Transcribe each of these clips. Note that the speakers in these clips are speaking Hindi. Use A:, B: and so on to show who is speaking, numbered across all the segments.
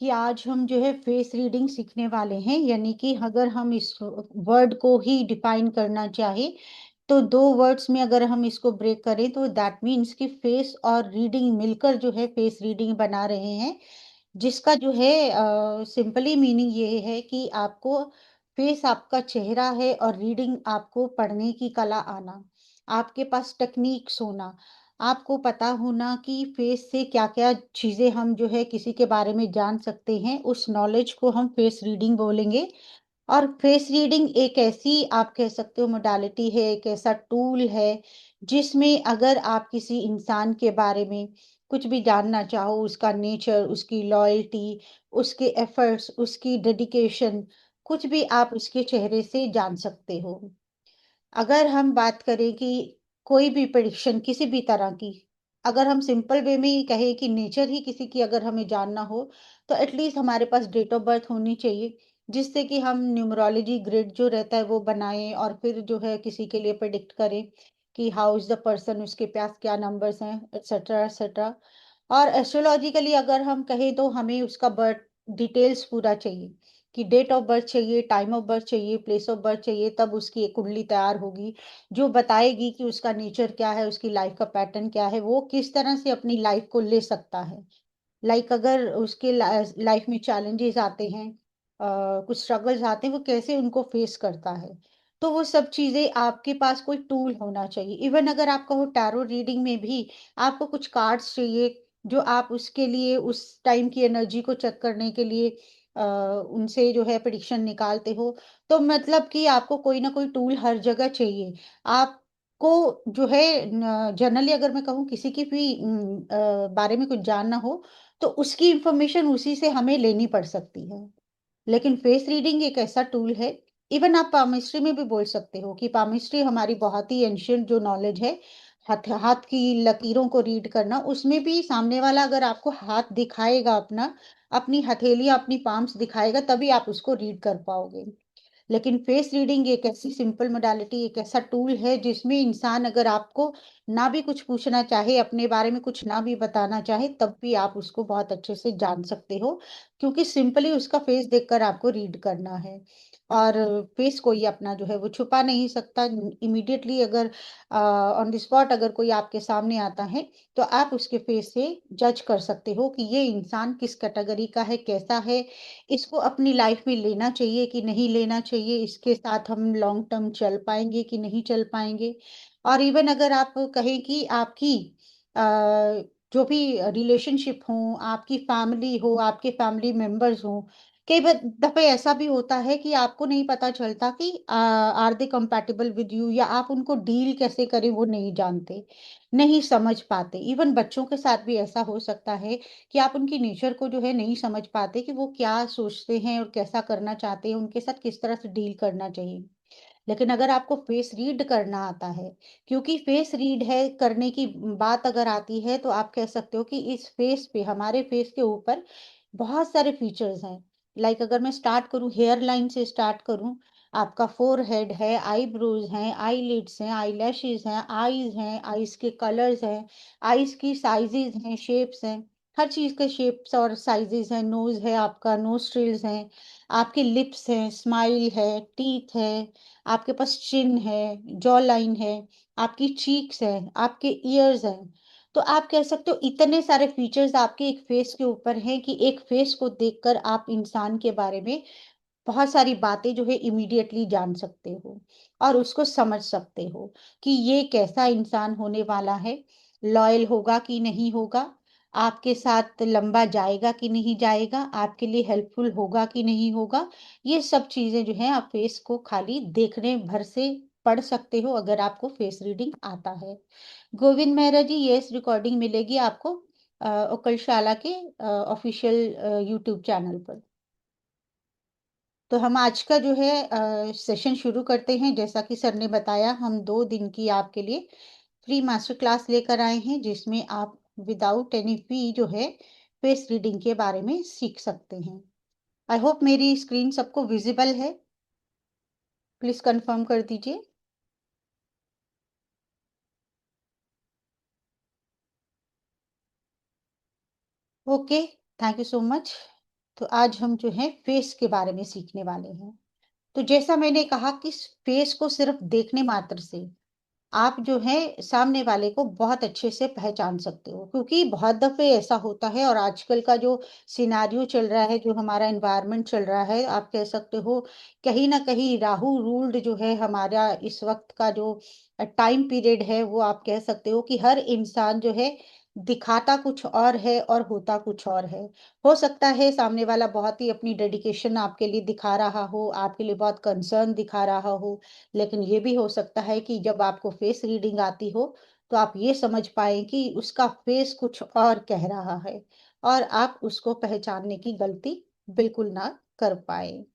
A: कि आज हम जो है फेस रीडिंग सीखने वाले हैं, यानी कि अगर हम इस वर्ड को ही डिफाइन करना चाहे तो दो वर्ड्स में अगर हम इसको ब्रेक करें तो दैट मीन्स कि फेस और रीडिंग मिलकर जो है फेस रीडिंग बना रहे हैं, जिसका जो है सिंपली मीनिंग ये है कि आपको फेस आपका चेहरा है और रीडिंग आपको पढ़ने की कला आना, आपके पास टेक्निक्स होना, आपको पता होना कि फेस से क्या-क्या चीज़ें हम जो है किसी के बारे में जान सकते हैं, उस नॉलेज को हम फेस रीडिंग बोलेंगे। और फेस रीडिंग एक ऐसी आप कह सकते हो मोडालिटी है, एक ऐसा टूल है, जिसमें अगर आप किसी इंसान के बारे में कुछ भी जानना चाहो, उसका नेचर, उसकी लॉयल्टी, उसके एफर्ट्स, उसकी डेडिकेशन, कुछ भी आप उसके चेहरे से जान सकते हो। अगर हम बात करें कि कोई भी प्रेडिक्शन किसी भी तरह की, अगर हम सिंपल वे में ही कहें कि नेचर ही किसी की अगर हमें जानना हो, तो एटलीस्ट हमारे पास डेट ऑफ बर्थ होनी चाहिए, जिससे कि हम न्यूमरोलॉजी ग्रिड जो रहता है वो बनाएँ और फिर जो है किसी के लिए प्रेडिक्ट करें कि हाउ इज़ द पर्सन, उसके पास क्या नंबर्स हैं, एटसेट्रा, एटसेट्रा। और एस्ट्रोलॉजिकली अगर हम कहें तो हमें उसका बर्थ डिटेल्स पूरा चाहिए। कि डेट ऑफ बर्थ चाहिए, टाइम ऑफ बर्थ चाहिए, प्लेस ऑफ बर्थ चाहिए, तब उसकी एक कुंडली तैयार होगी, जो बताएगी कि उसका नेचर क्या है, उसकी लाइफ का पैटर्न क्या है, वो किस तरह से अपनी लाइफ को ले सकता है। अगर उसके लाइफ में चैलेंजेस आते हैं, कुछ स्ट्रगल्स आते हैं, वो कैसे उनको फेस करता है। तो वो सब चीज़ें आपके पास कोई टूल होना चाहिए। इवन अगर आप कहो टैरो रीडिंग में भी आपको कुछ कार्ड्स चाहिए, जो आप उसके लिए उस टाइम की एनर्जी को चेक करने के लिए उनसे जो है प्रेडिक्शन निकालते हो, तो मतलब कि आपको कोई ना कोई टूल हर जगह चाहिए। आपको जो है न जनरली अगर मैं कहूँ किसी की भी बारे में कुछ जानना हो, तो उसकी इन्फॉर्मेशन उसी से हमें लेनी पड़ सकती है। लेकिन फेस रीडिंग एक ऐसा टूल है, इवन आप पामिस्ट्री में भी बोल सकते हो कि पामिस्ट्री हमारी बहुत ही एंशिएंट जो नॉलेज है, हाथ हाथ की लकीरों को रीड करना, उसमें भी सामने वाला अगर आपको हाथ दिखाएगा अपना, अपनी हथेलियाँ, अपनी पाम्स दिखाएगा, तभी आप उसको रीड कर पाओगे। लेकिन फेस रीडिंग एक ऐसी सिंपल मोडालिटी, एक ऐसा टूल है जिसमें इंसान अगर आपको ना भी कुछ पूछना चाहे, अपने बारे में कुछ ना भी बताना चाहे, तब भी आप उसको बहुत अच्छे से जान सकते हो, क्योंकि सिंपली उसका फेस देखकर आपको रीड करना है। और फेस कोई अपना जो है वो छुपा नहीं सकता। इमीडिएटली अगर ऑन द स्पॉट अगर कोई आपके सामने आता है, तो आप उसके फेस से जज कर सकते हो कि ये इंसान किस कैटेगरी का है, कैसा है, इसको अपनी लाइफ में लेना चाहिए कि नहीं लेना चाहिए, इसके साथ हम लॉन्ग टर्म चल पाएँगे कि नहीं चल पाएँगे। और इवन अगर आप कहें कि आपकी अ, जो भी रिलेशनशिप हो, आपकी फैमिली हो, आपके फैमिली मेंबर्स हों, कई दफ़े ऐसा भी होता है कि आपको नहीं पता चलता कि are they compatible with you, या आप उनको डील कैसे करें वो नहीं जानते, नहीं समझ पाते। इवन बच्चों के साथ भी ऐसा हो सकता है कि आप उनकी नेचर को जो है नहीं समझ पाते कि वो क्या सोचते हैं और कैसा करना चाहते हैं, उनके साथ किस तरह से डील करना चाहिए। लेकिन अगर आपको फेस रीड करना आता है, क्योंकि फेस रीड है करने की बात अगर आती है, तो आप कह सकते हो कि इस फेस पे, हमारे फेस के ऊपर बहुत सारे फीचर्स हैं। अगर मैं स्टार्ट करूँ, हेयर लाइन से स्टार्ट करूँ, आपका फोरहेड है, आईब्रोज हैं, आईलिड्स हैं, आईलैशेज़ हैं, आईज़ के कलर्स हैं, आईज़ की साइज़ेज़ हैं, शेप्स हैं, हर चीज़ के शेप्स और साइज़ेज़ हैं, नोज़ है आपका, नोस्ट्रिल्स हैं, आपके लिप्स हैं, स्माइल है, टीथ है, आपके पास चिन है, जॉ लाइन है, आपकी चीक्स हैं, आपके ईयर्स हैं। तो आप कह सकते हो इतने सारे फीचर्स आपके एक फेस के ऊपर हैं कि एक फेस को देखकर आप इंसान के बारे में बहुत सारी बातें जो है इमीडिएटली जान सकते हो और उसको समझ सकते हो कि ये कैसा इंसान होने वाला है, लॉयल होगा कि नहीं होगा, आपके साथ लंबा जाएगा कि नहीं जाएगा, आपके लिए हेल्पफुल होगा कि नहीं होगा। ये सब चीज़ें जो हैं आप फेस को खाली देखने भर से पढ़ सकते हो अगर आपको फेस रीडिंग आता है। गोविंद मेहरा जी, ये इस रिकॉर्डिंग मिलेगी आपको ओकलशाला के ऑफिशियल यूट्यूब चैनल पर। तो हम आज का जो है सेशन शुरू करते हैं। जैसा कि सर ने बताया, हम 2 दिन की आपके लिए फ्री मास्टर क्लास लेकर आए हैं, जिसमें आप विदाउट एनी फी जो है फेस रीडिंग के बारे में सीख सकते हैं। आई होप मेरी स्क्रीन सबको विज़िबल है। प्लीज़ कन्फर्म कर दीजिए। Okay, thank you so much. तो आज हम जो है फेस के बारे में सीखने वाले हैं। तो जैसा मैंने कहा कि फेस को सिर्फ देखने मात्र से आप जो है सामने वाले को बहुत अच्छे से पहचान सकते हो, क्योंकि बहुत दफे ऐसा होता है और आजकल का जो सिनारियो चल रहा है, जो हमारा एनवायरनमेंट चल रहा है, आप कह सकते हो कहीं ना कहीं राहु रूल्ड जो है हमारा इस वक्त का जो टाइम पीरियड है, वो आप कह सकते हो कि हर इंसान जो है दिखाता कुछ और है और होता कुछ और है। हो सकता है सामने वाला बहुत ही अपनी डेडिकेशन आपके लिए दिखा रहा हो, आपके लिए बहुत कंसर्न दिखा रहा हो, लेकिन ये भी हो सकता है कि जब आपको फेस रीडिंग आती हो, तो आप ये समझ पाएँ कि उसका फेस कुछ और कह रहा है और आप उसको पहचानने की गलती बिल्कुल ना कर पाएँ।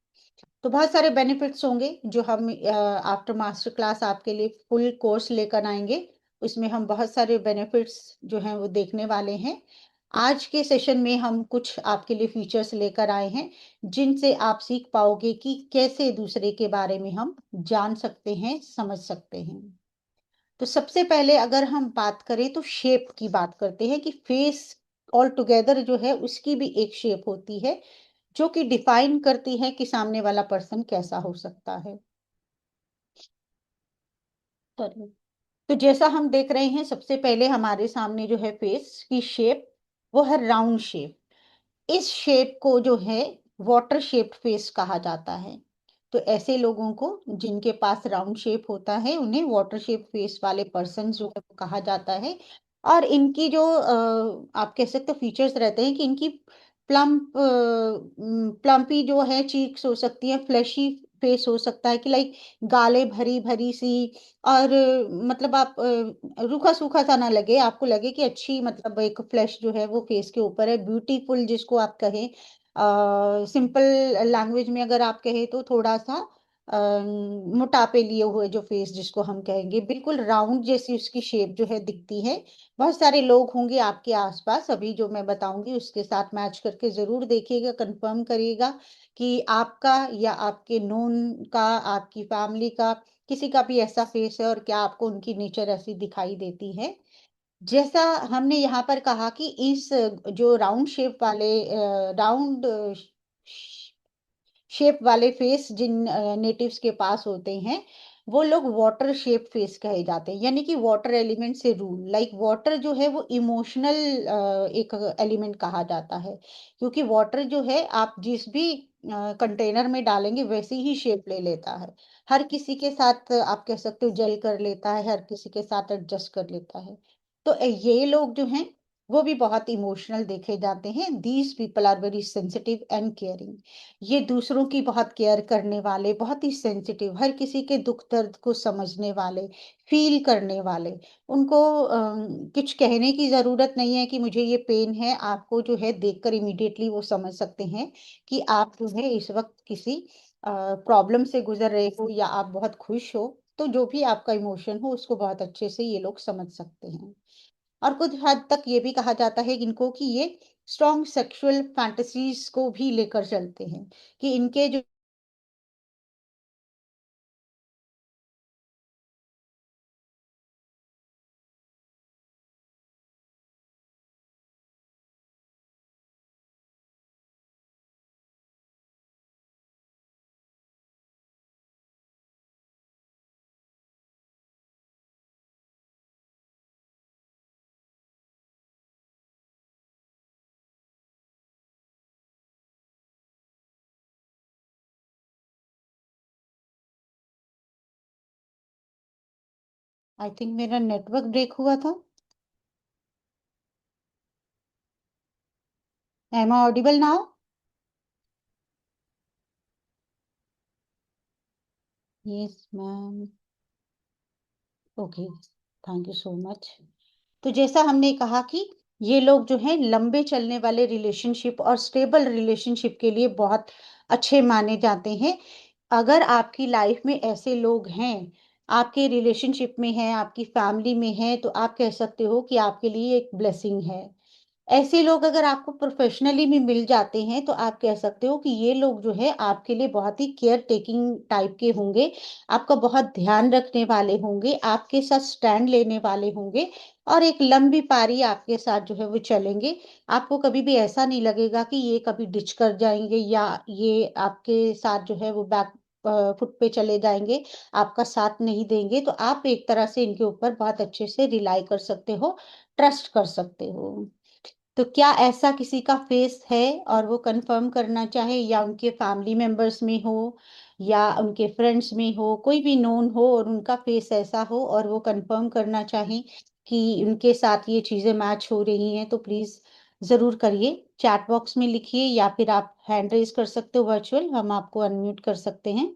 A: तो बहुत सारे बेनिफिट्स होंगे जो हम आफ्टर मास्टर क्लास आपके लिए फुल कोर्स लेकर आएँगे। उसमें हम बहुत सारे बेनिफिट्स जो हैं वो देखने वाले हैं। आज के सेशन में हम कुछ आपके लिए फीचर्स लेकर आए हैं, जिनसे आप सीख पाओगे कि कैसे दूसरे के बारे में हम जान सकते हैं, समझ सकते हैं। तो सबसे पहले अगर हम बात करें तो शेप की बात करते हैं कि फेस ऑल टुगेदर जो है उसकी भी एक शेप होती है, जो कि डिफाइन करती है कि सामने वाला पर्सन कैसा हो सकता है। सॉरी। तो जैसा हम देख रहे हैं, सबसे पहले हमारे सामने जो है फेस की शेप, वो है राउंड शेप। इस शेप को जो है वाटर शेप्ड फेस कहा जाता है। तो ऐसे लोगों को जिनके पास राउंड शेप होता है, उन्हें वाटर शेप फेस वाले पर्सन जो है वो कहा जाता है। और इनकी जो आप कह सकते हो फीचर्स रहते हैं कि इनकी प्लम्पी जो है चीक्स हो सकती है, फ्लैशी फेस हो सकता है कि लाइक गालें भरी-भरी सी, और मतलब आप रूखा-सूखा सा ना लगे, आपको लगे कि अच्छी मतलब एक फ्लैश जो है वो फेस के ऊपर है, ब्यूटीफुल जिसको आप कहें। सिंपल लैंग्वेज में अगर आप कहें तो थोड़ा-सा मोटापे लिए हुए जो फेस जिसको हम कहेंगे, बिल्कुल राउंड जैसी उसकी शेप जो है दिखती है। बहुत सारे लोग होंगे आपके आस-पास, अभी जो मैं बताऊँगी उसके साथ मैच करके ज़रूर देखिएगा, कन्फर्म करिएगा कि आपका या आपके नोन का, आपकी फैमिली का, किसी का भी ऐसा फेस है और क्या आपको उनकी नेचर ऐसी दिखाई देती है। जैसा हमने यहाँ पर कहा कि इस जो राउंड शेप वाले राउंड शेप वाले फेस जिन नेटिव्स के पास होते हैं, वो लोग वाटर शेप फेस कहे जाते हैं, यानी कि वाटर एलिमेंट से रूल, लाइक वाटर जो है वो इमोशनल एक एलिमेंट कहा जाता है, क्योंकि वाटर जो है आप जिस भी कंटेनर में डालेंगे वैसी ही शेप ले लेता है। हर किसी के साथ आप कह सकते हो जेल कर लेता है, हर किसी के साथ एडजस्ट कर लेता है। तो ये लोग जो हैं वो भी बहुत इमोशनल देखे जाते हैं। These people are very sensitive and caring. ये दूसरों की बहुत केयर करने वाले, बहुत ही सेंसिटिव, हर किसी के दुख दर्द को समझने वाले, फील करने वाले। उनको कुछ कहने की ज़रूरत नहीं है कि मुझे ये पेन है, आपको जो है देखकर इमीडिएटली वो समझ सकते हैं कि आप जो है इस वक़्त किसी प्रॉब्लम से गुज़र रहे हो या आप बहुत खुश हो, तो जो भी आपका इमोशन हो उसको बहुत अच्छे से ये लोग समझ सकते हैं। और कुछ हद तक ये भी कहा जाता है इनको कि ये स्ट्रॉन्ग सेक्सुअल फैंटेसीज़ को भी लेकर चलते हैं, कि इनके जो आई थिंक मेरा नेटवर्क ब्रेक हुआ था। Am I audible now? Yes ma'am. Okay, thank you so much. तो जैसा हमने कहा कि ये लोग जो हैं लंबे चलने वाले रिलेशनशिप और स्टेबल रिलेशनशिप के लिए बहुत अच्छे माने जाते हैं। अगर आपकी लाइफ में ऐसे लोग हैं, आपके रिलेशनशिप में हैं, आपकी फैमिली में हैं, तो आप कह सकते हो कि आपके लिए एक ब्लेसिंग है। ऐसे लोग अगर आपको प्रोफेशनली भी मिल जाते हैं तो आप कह सकते हो कि ये लोग जो है आपके लिए बहुत ही केयर टेकिंग टाइप के होंगे, आपका बहुत ध्यान रखने वाले होंगे, आपके साथ स्टैंड लेने वाले होंगे और एक लंबी पारी आपके साथ जो है वो चलेंगे। आपको कभी भी ऐसा नहीं लगेगा कि ये कभी डिच कर जाएंगे या ये आपके साथ जो है वो बैक फुट पे चले जाएंगे, आपका साथ नहीं देंगे। तो आप एक तरह से इनके ऊपर बहुत अच्छे से रिलाई कर सकते हो, ट्रस्ट कर सकते हो। तो क्या ऐसा किसी का फेस है और वो कंफर्म करना चाहे, या उनके फैमिली मेंबर्स में हो या उनके फ्रेंड्स में हो, कोई भी नोन हो और उनका फेस ऐसा हो और वो कंफर्म करना चाहें कि उनके साथ ये चीजें मैच हो रही हैं, तो प्लीज जरूर करिए। चैट बॉक्स में लिखिए या फिर आप हैंड रेज कर सकते हो वर्चुअल, हम आपको अनम्यूट कर सकते हैं।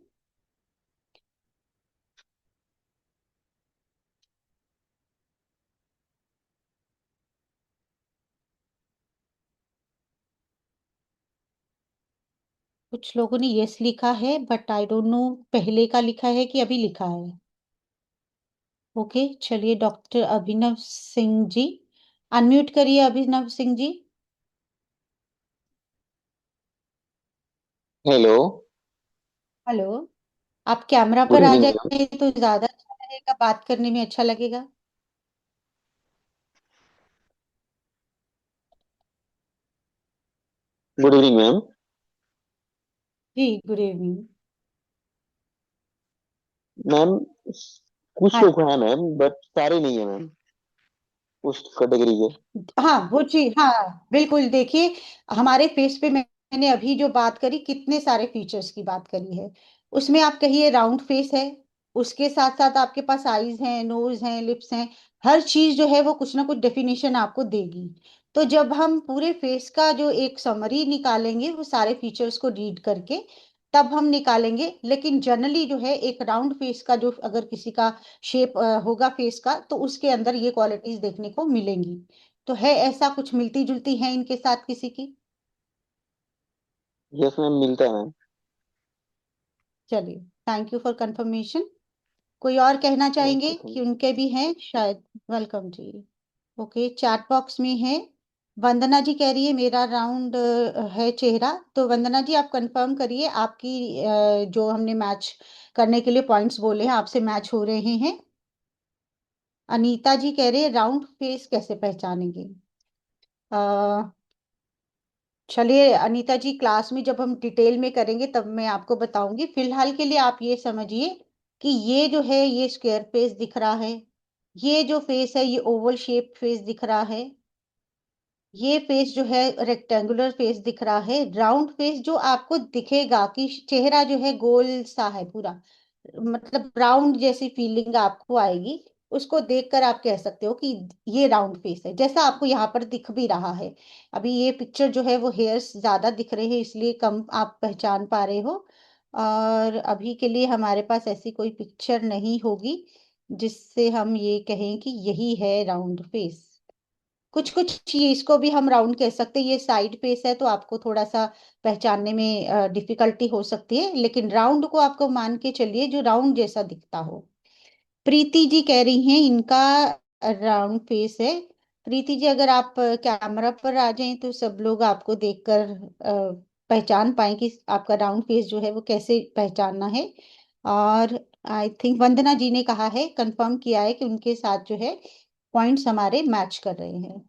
A: कुछ लोगों ने यस लिखा है बट आई डोंट नो पहले का लिखा है कि अभी लिखा है। ओके, चलिए डॉक्टर अभिनव सिंह जी, अनम्यूट करिए अभिनव सिंह जी।
B: हेलो।
A: हेलो। आप कैमरा
B: गुड
A: पर आ
B: इवनिंग मैम।
A: जाए तो ज्यादा अच्छा रहेगा, बात करने में अच्छा लगेगा।
B: Good evening ma'am.
A: जी गुड इवनिंग।
B: मैम, कुछ
A: हाँ
B: लोग हैं मैम, बट सारे नहीं है मैम उस कैटेगरी के।
A: हाँ, वो चीज, हाँ बिल्कुल, देखिए हमारे फेस पे मैंने अभी जो बात करी, कितने सारे फीचर्स की बात करी है। उसमें आप कहिए राउंड फेस है, उसके साथ साथ आपके पास आईज हैं, नोज हैं, लिप्स हैं, हर चीज जो है वो कुछ ना कुछ डेफिनेशन आपको देगी। तो जब हम पूरे फेस का जो एक समरी निकालेंगे वो सारे फीचर्स को रीड करके, तब हम निकालेंगे। लेकिन जनरली जो है एक राउंड फेस का जो अगर किसी का शेप होगा फेस का, तो उसके अंदर ये क्वालिटीज देखने को मिलेंगी। तो है ऐसा, कुछ मिलती जुलती है इनके साथ किसी की?
B: यस मैम, मिलता है मैम।
A: चलिए, थैंक यू फॉर कंफर्मेशन। कोई और कहना चाहेंगे
B: ओके, थैंक
A: कि उनके भी हैं शायद? वेलकम जी। ओके, चैट बॉक्स में है, वंदना जी कह रही है मेरा राउंड है चेहरा। तो वंदना जी आप कंफर्म करिए आपकी जो हमने मैच करने के लिए पॉइंट्स बोले हैं आपसे मैच हो रहे हैं। अनीता जी कह रहे हैं राउंड फेस कैसे पहचानेंगे? चलिए अनीता जी, क्लास में जब हम डिटेल में करेंगे तब मैं आपको बताऊंगी। फिलहाल के लिए आप ये समझिए कि ये जो है ये स्क्वायर फेस दिख रहा है, ये जो फेस है ये ओवल शेप फेस दिख रहा है, ये फेस जो है रेक्टेंगुलर फेस दिख रहा है। राउंड फेस जो आपको दिखेगा कि चेहरा जो है गोल सा है पूरा, मतलब राउंड जैसी फीलिंग आपको आएगी, उसको देखकर आप कह सकते हो कि ये राउंड फेस है, जैसा आपको यहाँ पर दिख भी रहा है। अभी ये पिक्चर जो है वो हेयर्स ज्यादा दिख रहे हैं इसलिए कम आप पहचान पा रहे हो, और अभी के लिए हमारे पास ऐसी कोई पिक्चर नहीं होगी जिससे हम ये कहें कि यही है राउंड फेस। कुछ कुछ चीज को भी हम राउंड कह सकते हैं, ये साइड फेस है तो आपको थोड़ा सा पहचानने में डिफिकल्टी हो सकती है, लेकिन राउंड को आपको मान के चलिए जो राउंड जैसा दिखता हो। प्रीति जी कह रही हैं इनका राउंड फेस है। प्रीति जी अगर आप कैमरा पर आ जाएं तो सब लोग आपको देखकर पहचान पाए कि आपका राउंड फेस जो है वो कैसे पहचानना है। और आई थिंक वंदना जी ने कहा है, कंफर्म किया है कि उनके साथ जो है पॉइंट्स हमारे मैच कर रहे हैं।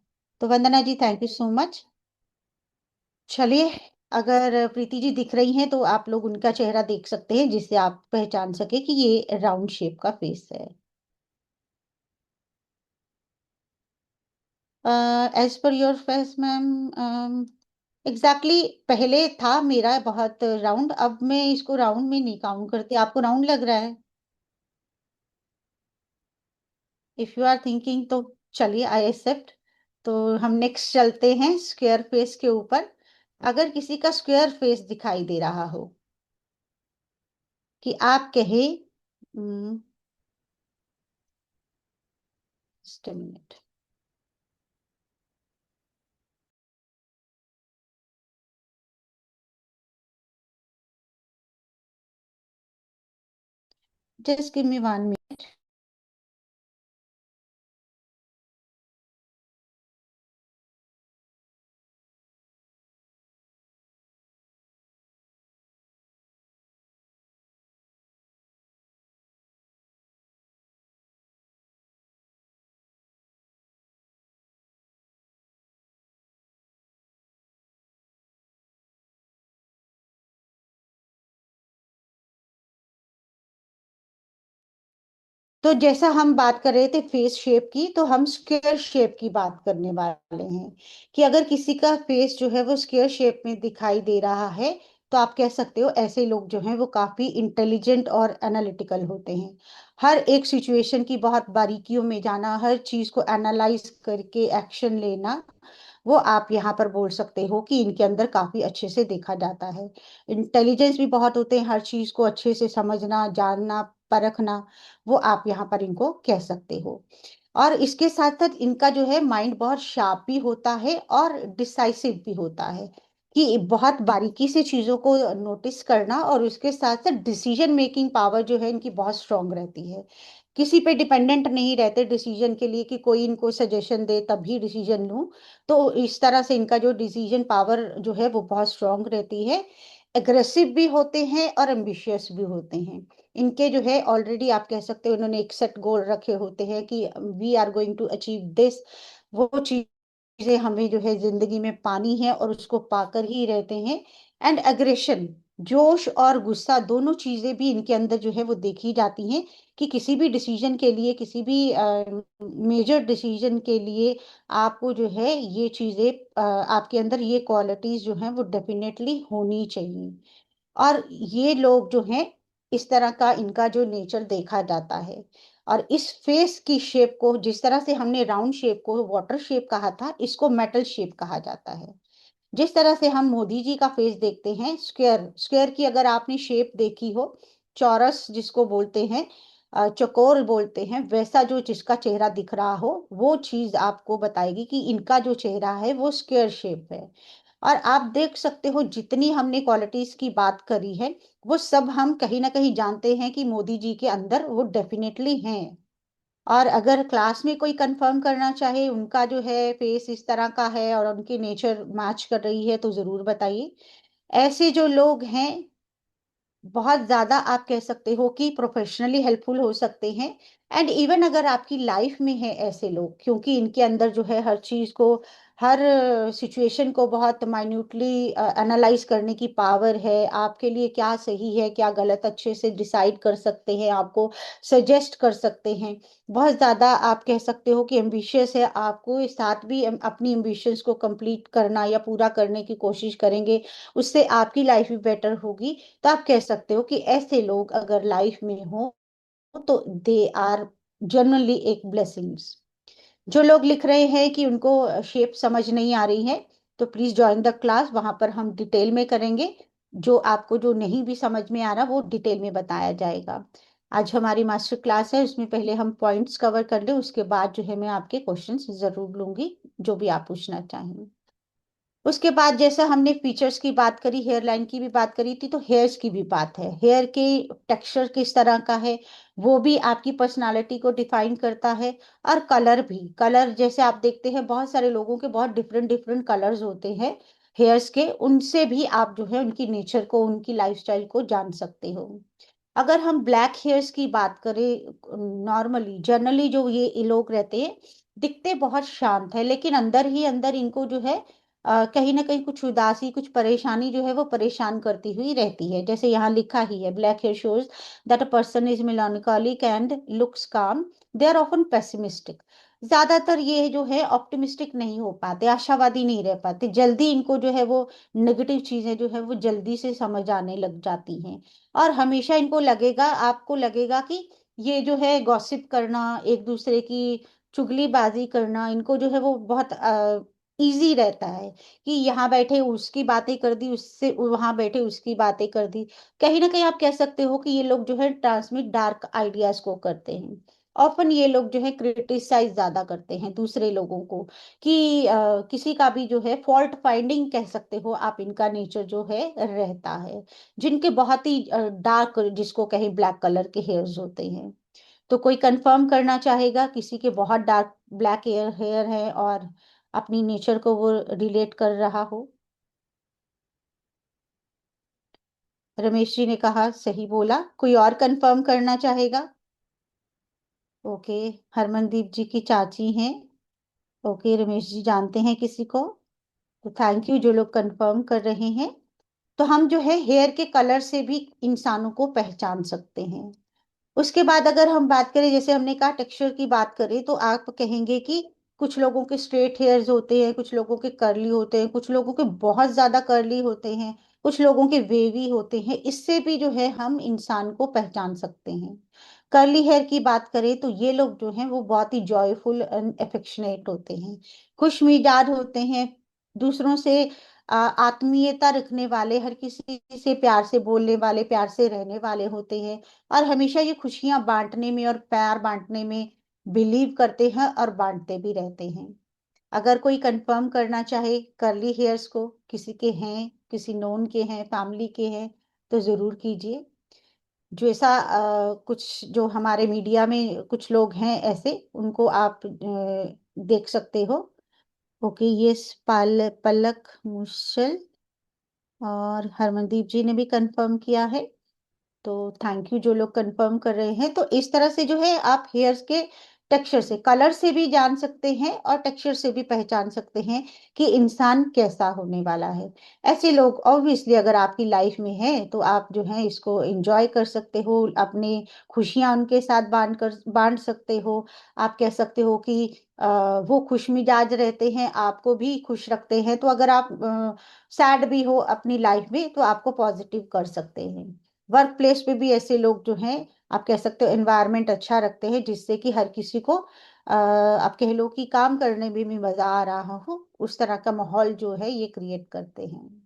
A: तो वंदना जी थैंक यू सो मच। चलिए, अगर प्रीति जी दिख रही हैं तो आप लोग उनका चेहरा देख सकते हैं जिससे आप पहचान सके कि ये राउंड शेप का फेस है। As per your face ma'am, exactly पहले था मेरा बहुत राउंड, अब मैं इसको राउंड में नहीं काउंट करती। आपको राउंड लग रहा है? इफ यू आर थिंकिंग तो चलिए आई एक्सेप्ट। तो हम नेक्स्ट चलते हैं स्क्वायर फेस के ऊपर। अगर किसी का स्क्वायर फेस दिखाई दे रहा हो, कि आप कहे, just a minute, just give me 1 minute. तो जैसा हम बात कर रहे थे फेस शेप की, तो हम स्क्वायर शेप की बात करने वाले हैं कि अगर किसी का फेस जो है वो स्क्वायर शेप में दिखाई दे रहा है, तो आप कह सकते हो ऐसे लोग जो हैं वो काफी इंटेलिजेंट और एनालिटिकल होते हैं। हर एक सिचुएशन की बहुत बारीकियों में जाना, हर चीज को एनालाइज करके एक्शन लेना, वो आप यहाँ पर बोल सकते हो कि इनके अंदर काफी अच्छे से देखा जाता है। इंटेलिजेंस भी बहुत होते हैं, हर चीज को अच्छे से समझना, जानना, परखना, वो आप यहाँ पर इनको कह सकते हो। और इसके साथ साथ इनका जो है माइंड बहुत शार्प भी होता है और डिसाइसिव भी होता है, कि बहुत बारीकी से चीजों को नोटिस करना, और उसके साथ साथ डिसीजन मेकिंग पावर जो है इनकी बहुत स्ट्रांग रहती है। किसी पे डिपेंडेंट नहीं रहते डिसीजन के लिए कि कोई इनको सजेशन दे तभी डिसीजन लूं। तो इस तरह से इनका जो डिसीजन पावर जो है वो बहुत स्ट्रांग रहती है। एग्रेसिव भी होते हैं और एम्बिशियस भी होते हैं। इनके जो है ऑलरेडी आप कह सकते हो उन्होंने एक सेट गोल रखे होते हैं कि we are going to achieve this, वो चीजें हमें जो है जिंदगी में पानी है और उसको पाकर ही रहते हैं। एंड एग्रेशन, जोश और गुस्सा, दोनों चीजें भी इनके अंदर जो है वो देखी जाती हैं, कि किसी भी डिसीजन के लिए, किसी भी मेजर डिसीजन के लिए आपको जो है ये चीजें आपके अंदर ये क्वालिटीज जो हैं वो डेफिनेटली होनी चाहिए। और ये लोग जो हैं, इस तरह का इनका जो नेचर देखा जाता है। और इस फेस की शेप को, जिस तरह से हमने राउंड शेप को वाटर शेप कहा था, इसको मेटल शेप कहा जाता है। जिस तरह से हम मोदी जी का फेस देखते हैं स्क्वायर, स्क्वायर की अगर आपने शेप देखी हो, चौरस जिसको बोलते हैं, चौकोर बोलते हैं, वैसा जो जिसका चेहरा दिख रहा हो, वो चीज आपको बताएगी कि इनका जो चेहरा है वो स्क्वायर शेप है। और आप देख सकते हो जितनी हमने क्वालिटीज की बात करी है, वो सब हम कहीं ना कहीं जानते हैं कि मोदी जी के अंदर वो डेफिनेटली हैं। और अगर क्लास में कोई कंफर्म करना चाहे उनका जो है फेस इस तरह का है और उनकी नेचर मैच कर रही है, तो जरूर बताइए। ऐसे जो लोग हैं बहुत ज्यादा आप कह सकते हो कि प्रोफेशनली हेल्पफुल हो सकते हैं। एंड इवन अगर आपकी लाइफ में है ऐसे लोग, क्योंकि इनके अंदर जो है हर चीज को, हर सिचुएशन को बहुत माइन्यूटली एनालाइज करने की पावर है, आपके लिए क्या सही है क्या गलत अच्छे से डिसाइड कर सकते हैं, आपको सजेस्ट कर सकते हैं। बहुत ज्यादा आप कह सकते हो कि एम्बिशियस है, आपको इस साथ भी अपनी एम्बिशंस को कंप्लीट करना या पूरा करने की कोशिश करेंगे, उससे आपकी लाइफ भी बेटर होगी। तो आप कह सकते हो कि ऐसे लोग अगर लाइफ में हो, तो दे आर जनरली एक ब्लेसिंग्स। जो लोग लिख रहे हैं कि उनको शेप समझ नहीं आ रही है, तो प्लीज ज्वाइन द क्लास, वहां पर हम डिटेल में करेंगे। जो आपको जो नहीं भी समझ में आ रहा वो डिटेल में बताया जाएगा। आज हमारी मास्टर क्लास है, उसमें पहले हम पॉइंट्स कवर कर ले, उसके बाद जो है मैं आपके क्वेश्चंस जरूर लूंगी, जो भी आप पूछना चाहें। उसके बाद जैसा हमने फीचर्स की बात करी, हेयर लाइन की भी बात करी थी, तो हेयर्स की भी बात है। हेयर के टेक्सचर किस तरह का है, वो भी आपकी पर्सनालिटी को डिफाइन करता है। और कलर भी, कलर जैसे आप देखते हैं बहुत सारे लोगों के बहुत डिफरेंट डिफरेंट कलर्स होते हैं हेयर्स के, उनसे भी आप जो है उनकी नेचर को, उनकी लाइफस्टाइल को जान सकते हो। अगर हम ब्लैक हेयर्स की बात करें, नॉर्मली जनरली जो ये लोग रहते हैं, दिखते बहुत शांत है, लेकिन अंदर ही अंदर इनको जो है कहीं ना कहीं कुछ उदासी, कुछ परेशानी जो है वो परेशान करती हुई रहती है। जैसे यहाँ लिखा ही है, black hair shows that a person is melancholic and looks calm, they are often pessimistic. ज्यादातर ये जो है ऑप्टिमिस्टिक नहीं हो पाते, आशावादी नहीं रह पाते, जल्दी इनको जो है वो नेगेटिव चीजें जो है वो जल्दी से समझ आने लग जाती हैं। और हमेशा इनको लगेगा, आपको लगेगा कि ये जो है गॉसिप करना, एक दूसरे की चुगलीबाजी करना, इनको जो है वो बहुत इजी रहता है, कि यहाँ बैठे उसकी बातें कर दी, उससे वहां बैठे उसकी बातें कर दी। कहीं ना कहीं आप कह सकते हो कि ये लोग जो है ट्रांसमिट डार्क आइडियाज को करते हैं। ऑफन ये लोग जो है क्रिटिसाइज ज्यादा करते हैं दूसरे लोगों को, कि किसी का भी जो है फॉल्ट फाइंडिंग कह सकते हो आप, इनका नेचर जो है रहता है। जिनके बहुत ही डार्क, जिसको कहें ब्लैक कलर के हेयर्स होते हैं। तो कोई कंफर्म करना चाहेगा किसी के बहुत डार्क ब्लैक हेयर हेयर है और अपनी नेचर को वो रिलेट कर रहा हो? रमेश जी ने कहा सही बोला। कोई और कंफर्म करना चाहेगा? ओके, हरमनदीप जी की चाची हैं। ओके, रमेश जी जानते हैं किसी को, तो थैंक यू जो लोग कंफर्म कर रहे हैं। तो हम जो है हेयर के कलर से भी इंसानों को पहचान सकते हैं। उसके बाद अगर हम बात करें, जैसे हमने कहा टेक्सचर की बात करें, तो आप कहेंगे कि कुछ लोगों के स्ट्रेट हेयर्स होते हैं, कुछ लोगों के कर्ली होते हैं, कुछ लोगों के बहुत ज्यादा कर्ली होते हैं, कुछ लोगों के वेवी होते हैं। इससे भी जो है हम इंसान को पहचान सकते हैं। कर्ली हेयर की बात करें तो ये लोग जो हैं वो बहुत ही जॉयफुल एंड एफेक्शनेट होते हैं, खुश मिजाज होते हैं, दूसरों से आत्मीयता रखने वाले, हर किसी से प्यार से बोलने वाले, प्यार से रहने वाले होते हैं, और हमेशा ये खुशियां बांटने में और प्यार बांटने में बिलीव करते हैं और बांटते भी रहते हैं। अगर कोई कंफर्म करना चाहे कर्ली हेयर्स को, किसी के हैं, किसी नोन के हैं, फैमिली के हैं, तो जरूर कीजिए। जो ऐसा कुछ जो हमारे मीडिया में कुछ लोग हैं ऐसे, उनको आप देख सकते हो। ओके, ये पलक मुशल और हरमनदीप जी ने भी कंफर्म किया है। तो थैंक यू जो लोग कंफर्म कर रहे हैं। तो इस तरह से जो है आप हेयर्स के टेक्सचर से, कलर से भी जान सकते हैं और टेक्सचर से भी पहचान सकते हैं कि इंसान कैसा होने वाला है। ऐसे लोग ऑब्वियसली अगर आपकी लाइफ में हैं तो आप जो है इसको एंजॉय कर सकते हो, अपने खुशियां उनके साथ बांट सकते हो। आप कह सकते हो कि वो खुश मिजाज रहते हैं, आपको भी खुश रखते हैं। तो अगर आप सैड भी हो अपनी लाइफ में तो आपको पॉजिटिव कर सकते हैं। वर्क प्लेस पे भी ऐसे लोग जो हैं, आप कह सकते हो एनवायरनमेंट अच्छा रखते हैं, जिससे कि हर किसी को आप कह लो कि काम करने में भी मजा आ रहा हो, उस तरह का माहौल जो है ये क्रिएट करते हैं।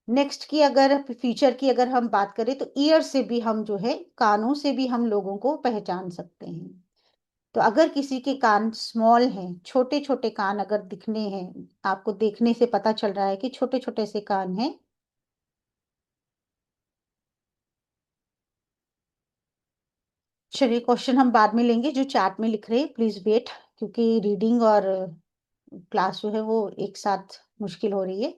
A: नेक्स्ट की अगर फीचर की अगर हम बात करें तो ईयर से भी हम जो है, कानों से भी हम लोगों को पहचान सकते हैं। तो अगर किसी के कान स्मॉल हैं, छोटे छोटे कान अगर दिखने हैं, आपको देखने से पता चल रहा है कि छोटे छोटे से कान हैं। चलिए, क्वेश्चन हम बाद में लेंगे, जो चैट में लिख रहे हैं प्लीज वेट, क्योंकि रीडिंग और क्लास जो है वो एक साथ मुश्किल हो रही है।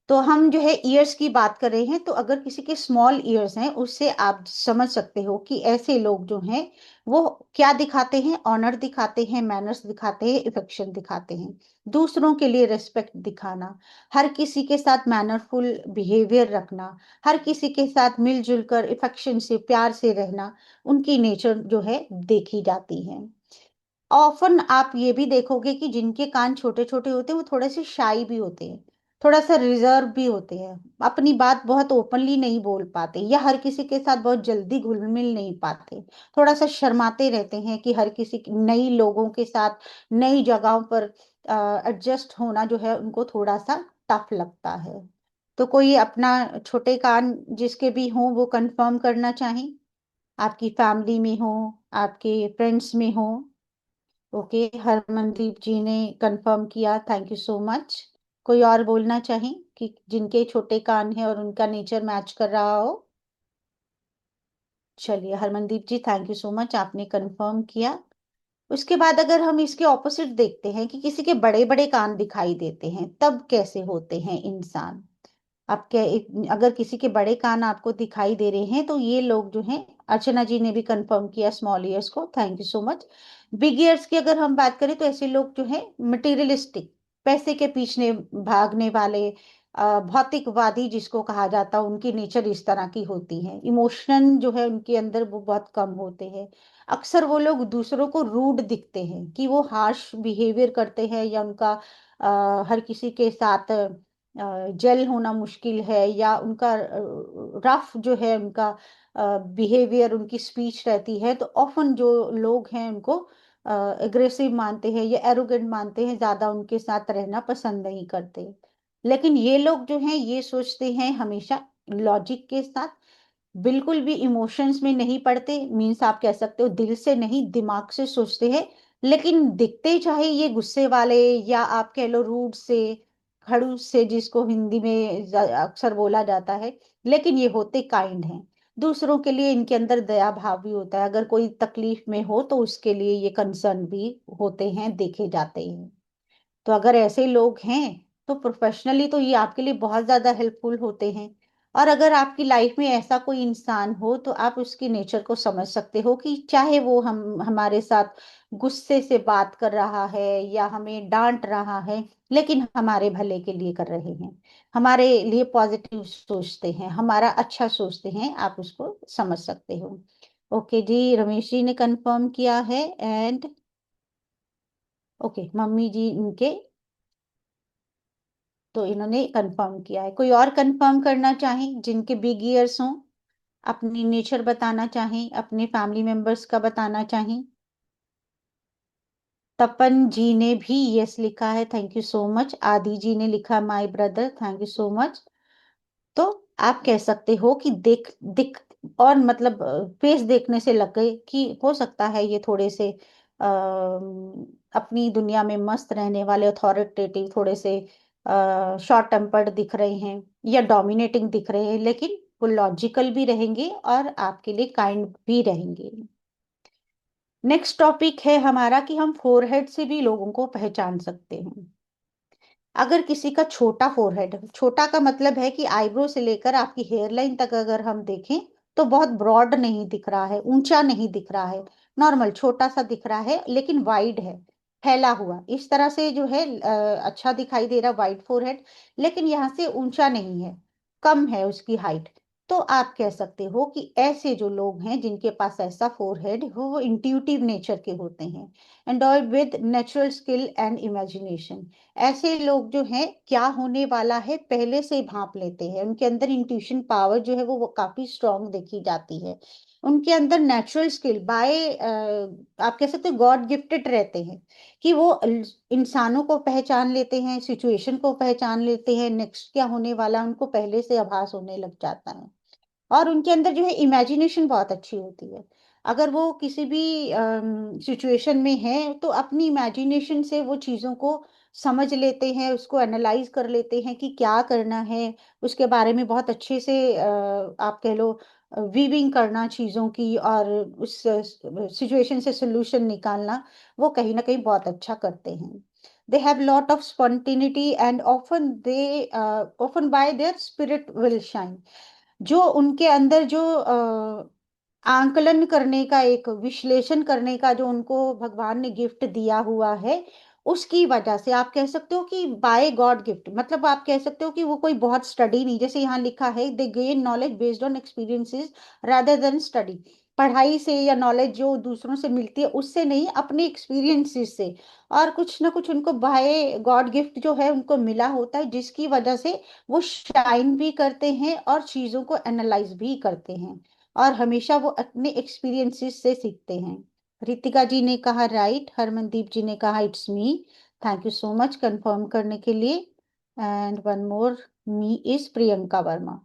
A: तो हम जो है ईयर्स की बात कर रहे हैं, तो अगर किसी के स्मॉल ईयर्स हैं उससे आप समझ सकते हो कि ऐसे लोग जो हैं वो क्या दिखाते हैं, ऑनर दिखाते हैं, मैनर्स दिखाते हैं, इफेक्शन दिखाते हैं, दूसरों के लिए रिस्पेक्ट दिखाना, हर किसी के साथ मैनरफुल बिहेवियर रखना, हर किसी के साथ मिलजुल कर इफेक्शन से, प्यार से रहना, उनकी नेचर जो है देखी जाती है। ऑफन आप ये भी देखोगे कि जिनके कान छोटे छोटे होते हैं वो थोड़े से शाई भी होते हैं, थोड़ा सा रिजर्व भी होते हैं, अपनी बात बहुत ओपनली नहीं बोल पाते, या हर किसी के साथ बहुत जल्दी घुल मिल नहीं पाते, थोड़ा सा शर्माते रहते हैं कि हर किसी नई लोगों के साथ, नई जगहों पर एडजस्ट होना जो है उनको थोड़ा सा टफ लगता है। तो कोई अपना छोटे कान जिसके भी हों वो कंफर्म करना चाहें, आपकी फैमिली में हो, आपके फ्रेंड्स में हो। ओके, हरमनदीप जी ने कंफर्म किया, थैंक यू सो मच। कोई और बोलना चाहें कि जिनके छोटे कान हैं और उनका नेचर मैच कर रहा हो? चलिए हरमनदीप जी, थैंक यू सो मच, आपने कंफर्म किया। उसके बाद अगर हम इसके ऑपोजिट देखते हैं कि किसी के बड़े बड़े कान दिखाई देते हैं, तब कैसे होते हैं इंसान। आप क्या अगर किसी के बड़े कान आपको दिखाई दे रहे हैं तो ये लोग जो हैं, अर्चना जी ने भी कंफर्म किया स्मॉल ईयर्स को, thank you so much. Big years की अगर हम बात करें तो ऐसे लोग जो हैं मटेरियलिस्टिक, पैसे के पीछे भागने वाले, भौतिकवादी जिसको कहा जाता है, उनकी नेचर इस तरह की होती है, इमोशन जो है उनके अंदर वो बहुत कम होते हैं। अक्सर वो लोग दूसरों को रूड दिखते हैं कि वो हार्श बिहेवियर करते हैं, या उनका हर किसी के साथ जेल होना मुश्किल है, या उनका रफ जो है उनका बिहेवियर, उनकी स्पीच रहती है, तो ऑफन जो लोग हैं उनको एग्रेसिव मानते हैं या एरोगेंट मानते हैं, ज्यादा उनके साथ रहना पसंद नहीं करते। लेकिन ये लोग जो हैं ये सोचते हैं हमेशा लॉजिक के साथ, बिल्कुल भी इमोशंस में नहीं पड़ते, मीन्स आप कह सकते हो दिल से नहीं दिमाग से सोचते हैं। लेकिन दिखते चाहे ये गुस्से वाले, या आप कह लो रूड से, खड़ूस से जिसको हिंदी में अक्सर बोला जाता है, लेकिन ये होते काइंड हैं। दूसरों के लिए इनके अंदर दया भाव भी होता है, अगर कोई तकलीफ में हो तो उसके लिए ये कंसर्न भी होते हैं, देखे जाते हैं। तो अगर ऐसे लोग हैं तो प्रोफेशनली तो ये आपके लिए बहुत ज्यादा हेल्पफुल होते हैं। और अगर आपकी लाइफ में ऐसा कोई इंसान हो तो आप उसकी नेचर को समझ सकते हो कि चाहे वो हम हमारे साथ गुस्से से बात कर रहा है या हमें डांट रहा है, लेकिन हमारे भले के लिए कर रहे हैं, हमारे लिए पॉजिटिव सोचते हैं, हमारा अच्छा सोचते हैं, आप उसको समझ सकते हो। ओके जी, रमेश जी ने कंफर्म किया है। एंड ओके, मम्मी जी इनके, तो इन्होंने कंफर्म किया है। कोई और कंफर्म करना चाहें जिनके बिग ईयर्स हों, अपनी नेचर बताना चाहें, अपने फैमिली मेंबर्स का बताना चाहें? तपन जी ने भी यस लिखा है, थैंक यू सो मच। आदि जी ने लिखा my brother, thank you so much. तो आप कह सकते हो कि देख दिख और मतलब फेस देखने से लग गए कि हो सकता है ये थोड़े से अपनी दुनिया में मस्त रहने वाले, अथॉरिटेटिव, थोड़े से शॉर्ट टेम्पर्ड दिख रहे हैं या डोमिनेटिंग दिख रहे हैं, लेकिन वो लॉजिकल भी रहेंगे और आपके लिए काइंड भी रहेंगे। नेक्स्ट टॉपिक है हमारा कि हम फोरहेड से भी लोगों को पहचान सकते हैं। अगर किसी का छोटा फोरहेड, छोटा का मतलब है कि आईब्रो से लेकर आपकी हेयर लाइन तक अगर हम देखें तो बहुत ब्रॉड नहीं दिख रहा है, ऊंचा नहीं दिख रहा है, नॉर्मल छोटा सा दिख रहा है, लेकिन वाइड है, फैला हुआ इस तरह से जो है अच्छा दिखाई दे रहा वाइड फोरहेड, लेकिन यहाँ से ऊंचा नहीं है, कम है उसकी हाइट। तो आप कह सकते हो कि ऐसे जो लोग हैं जिनके पास ऐसा फोरहेड हो, वो इंट्यूटिव नेचर के होते हैं, endowed with natural skill and imagination. ऐसे लोग जो हैं क्या होने वाला है पहले से ही भांप लेते हैं, उनके अंदर इंट्यूशन पावर जो है वो काफी स्ट्रांग देखी जाती है। उनके अंदर नेचुरल स्किल बाय आप कह सकते हो गॉड गिफ्टेड रहते हैं, कि वो इंसानों को पहचान लेते हैं, सिचुएशन को पहचान लेते हैं, नेक्स्ट क्या होने वाला उनको पहले से आभास होने लग जाता है। और उनके अंदर जो है इमेजिनेशन बहुत अच्छी होती है। अगर वो किसी भी सिचुएशन में है तो अपनी इमेजिनेशन से वो चीज़ों को समझ लेते हैं, उसको एनालाइज कर लेते हैं कि क्या करना है, उसके बारे में बहुत अच्छे से आप कह लो वीविंग करना चीज़ों की, और उस सिचुएशन से सोल्यूशन निकालना, वो कहीं ना कहीं बहुत अच्छा करते हैं। They have lot of spontaneity and often by their spirit will shine। जो उनके अंदर जो आंकलन करने का, एक विश्लेषण करने का जो उनको भगवान ने गिफ्ट दिया हुआ है, उसकी वजह से आप कह सकते हो कि बाय गॉड गिफ्ट, मतलब आप कह सकते हो कि वो कोई बहुत स्टडी नहीं, जैसे यहाँ लिखा है दे gain knowledge based on experiences rather than study. पढ़ाई से या नॉलेज जो दूसरों से मिलती है उससे नहीं, अपने एक्सपीरियंसेस से, और कुछ ना कुछ उनको बाय गॉड गिफ्ट जो है उनको मिला होता है, जिसकी वजह से वो शाइन भी करते हैं और चीजों को एनालाइज भी करते हैं, और हमेशा वो अपने एक्सपीरियंसेस से सीखते हैं। रितिका जी ने कहा राइट, हरमनदीप जी ने कहा it's me, thank you so much confirm करने के लिए। And one more me is Priyanka Verma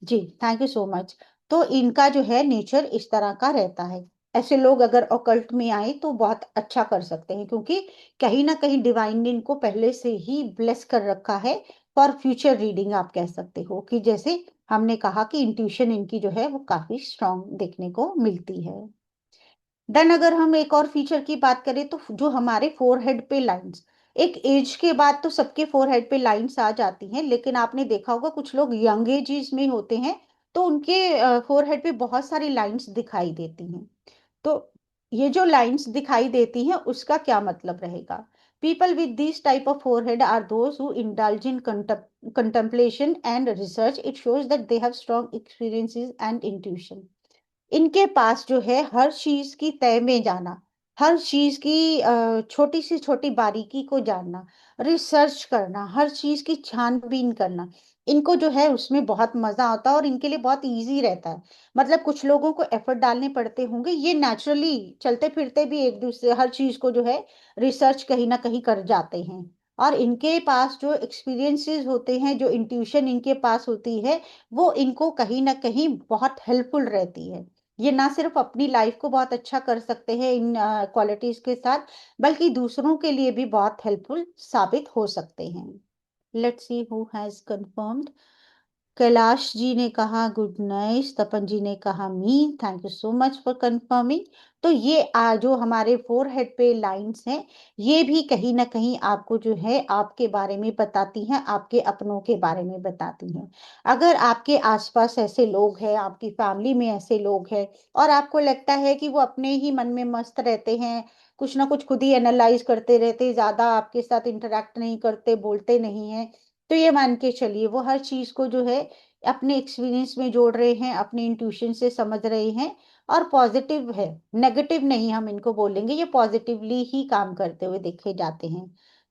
A: ji, thank you so much. तो इनका जो है नेचर इस तरह का रहता है। ऐसे लोग अगर ऑकल्ट में आए तो बहुत अच्छा कर सकते हैं, क्योंकि कहीं ना कहीं डिवाइन ने इनको पहले से ही ब्लेस कर रखा है फॉर फ्यूचर रीडिंग। आप कह सकते हो कि जैसे हमने कहा कि इंट्यूशन इनकी जो है वो काफी स्ट्रांग देखने को मिलती है। देन अगर हम एक और फीचर की बात करें तो जो हमारे फोरहेड पे लाइंस, एक एज के बाद तो सबके फोरहेड पे लाइंस आ जाती हैं, लेकिन आपने देखा होगा कुछ लोग यंग एजेस में होते हैं तो उनके फोरहेड पे बहुत सारी लाइंस दिखाई देती हैं। तो ये जो लाइंस दिखाई देती हैं उसका क्या मतलब रहेगा? People with this type of forehead are those who indulge in contemplation and research। it shows that they have strong experiences and intuition। इनके पास जो है हर चीज की तय में जाना, हर चीज की छोटी सी छोटी बारीकी को जानना, रिसर्च करना, हर चीज की छानबीन करना, इनको जो है उसमें बहुत मजा आता है और इनके लिए बहुत इजी रहता है। मतलब कुछ लोगों को एफर्ट डालने पड़ते होंगे, ये नेचुरली चलते फिरते भी एक दूसरे हर चीज को जो है रिसर्च कहीं ना कहीं कर जाते हैं। और इनके पास जो एक्सपीरियंसेस होते हैं, जो इंट्यूशन इनके पास होती है, वो इनको कहीं ना कहीं बहुत हेल्पफुल रहती है। ये ना सिर्फ अपनी लाइफ को बहुत अच्छा कर सकते हैं इन क्वालिटीज के साथ, बल्कि दूसरों के लिए भी बहुत हेल्पफुल साबित हो सकते हैं। Let's see who has confirmed. Kailash ji ने कहा गुड नाइट, तपन जी ने कहा me, thank you so much for confirming. तो ये जो हमारे फोर हेड पे लाइंस हैं, ये भी कहीं ना कहीं आपको जो है आपके बारे में बताती हैं, आपके अपनों के बारे में बताती हैं। अगर आपके आसपास ऐसे लोग हैं, आपकी फैमिली में ऐसे लोग हैं, और आपको लगता है कि वो अपने ही मन में मस्त रहते हैं, कुछ ना कुछ खुद ही एनालाइज करते रहते, ज्यादा आपके साथ इंटरेक्ट नहीं करते, बोलते नहीं हैं, तो ये मान के चलिए वो हर चीज को जो है अपने एक्सपीरियंस में जोड़ रहे हैं, अपने इंट्यूशन से समझ रहे हैं, और पॉजिटिव है, नेगेटिव नहीं हम इनको बोलेंगे, ये पॉजिटिवली ही काम करते हुए देखे जाते हैं।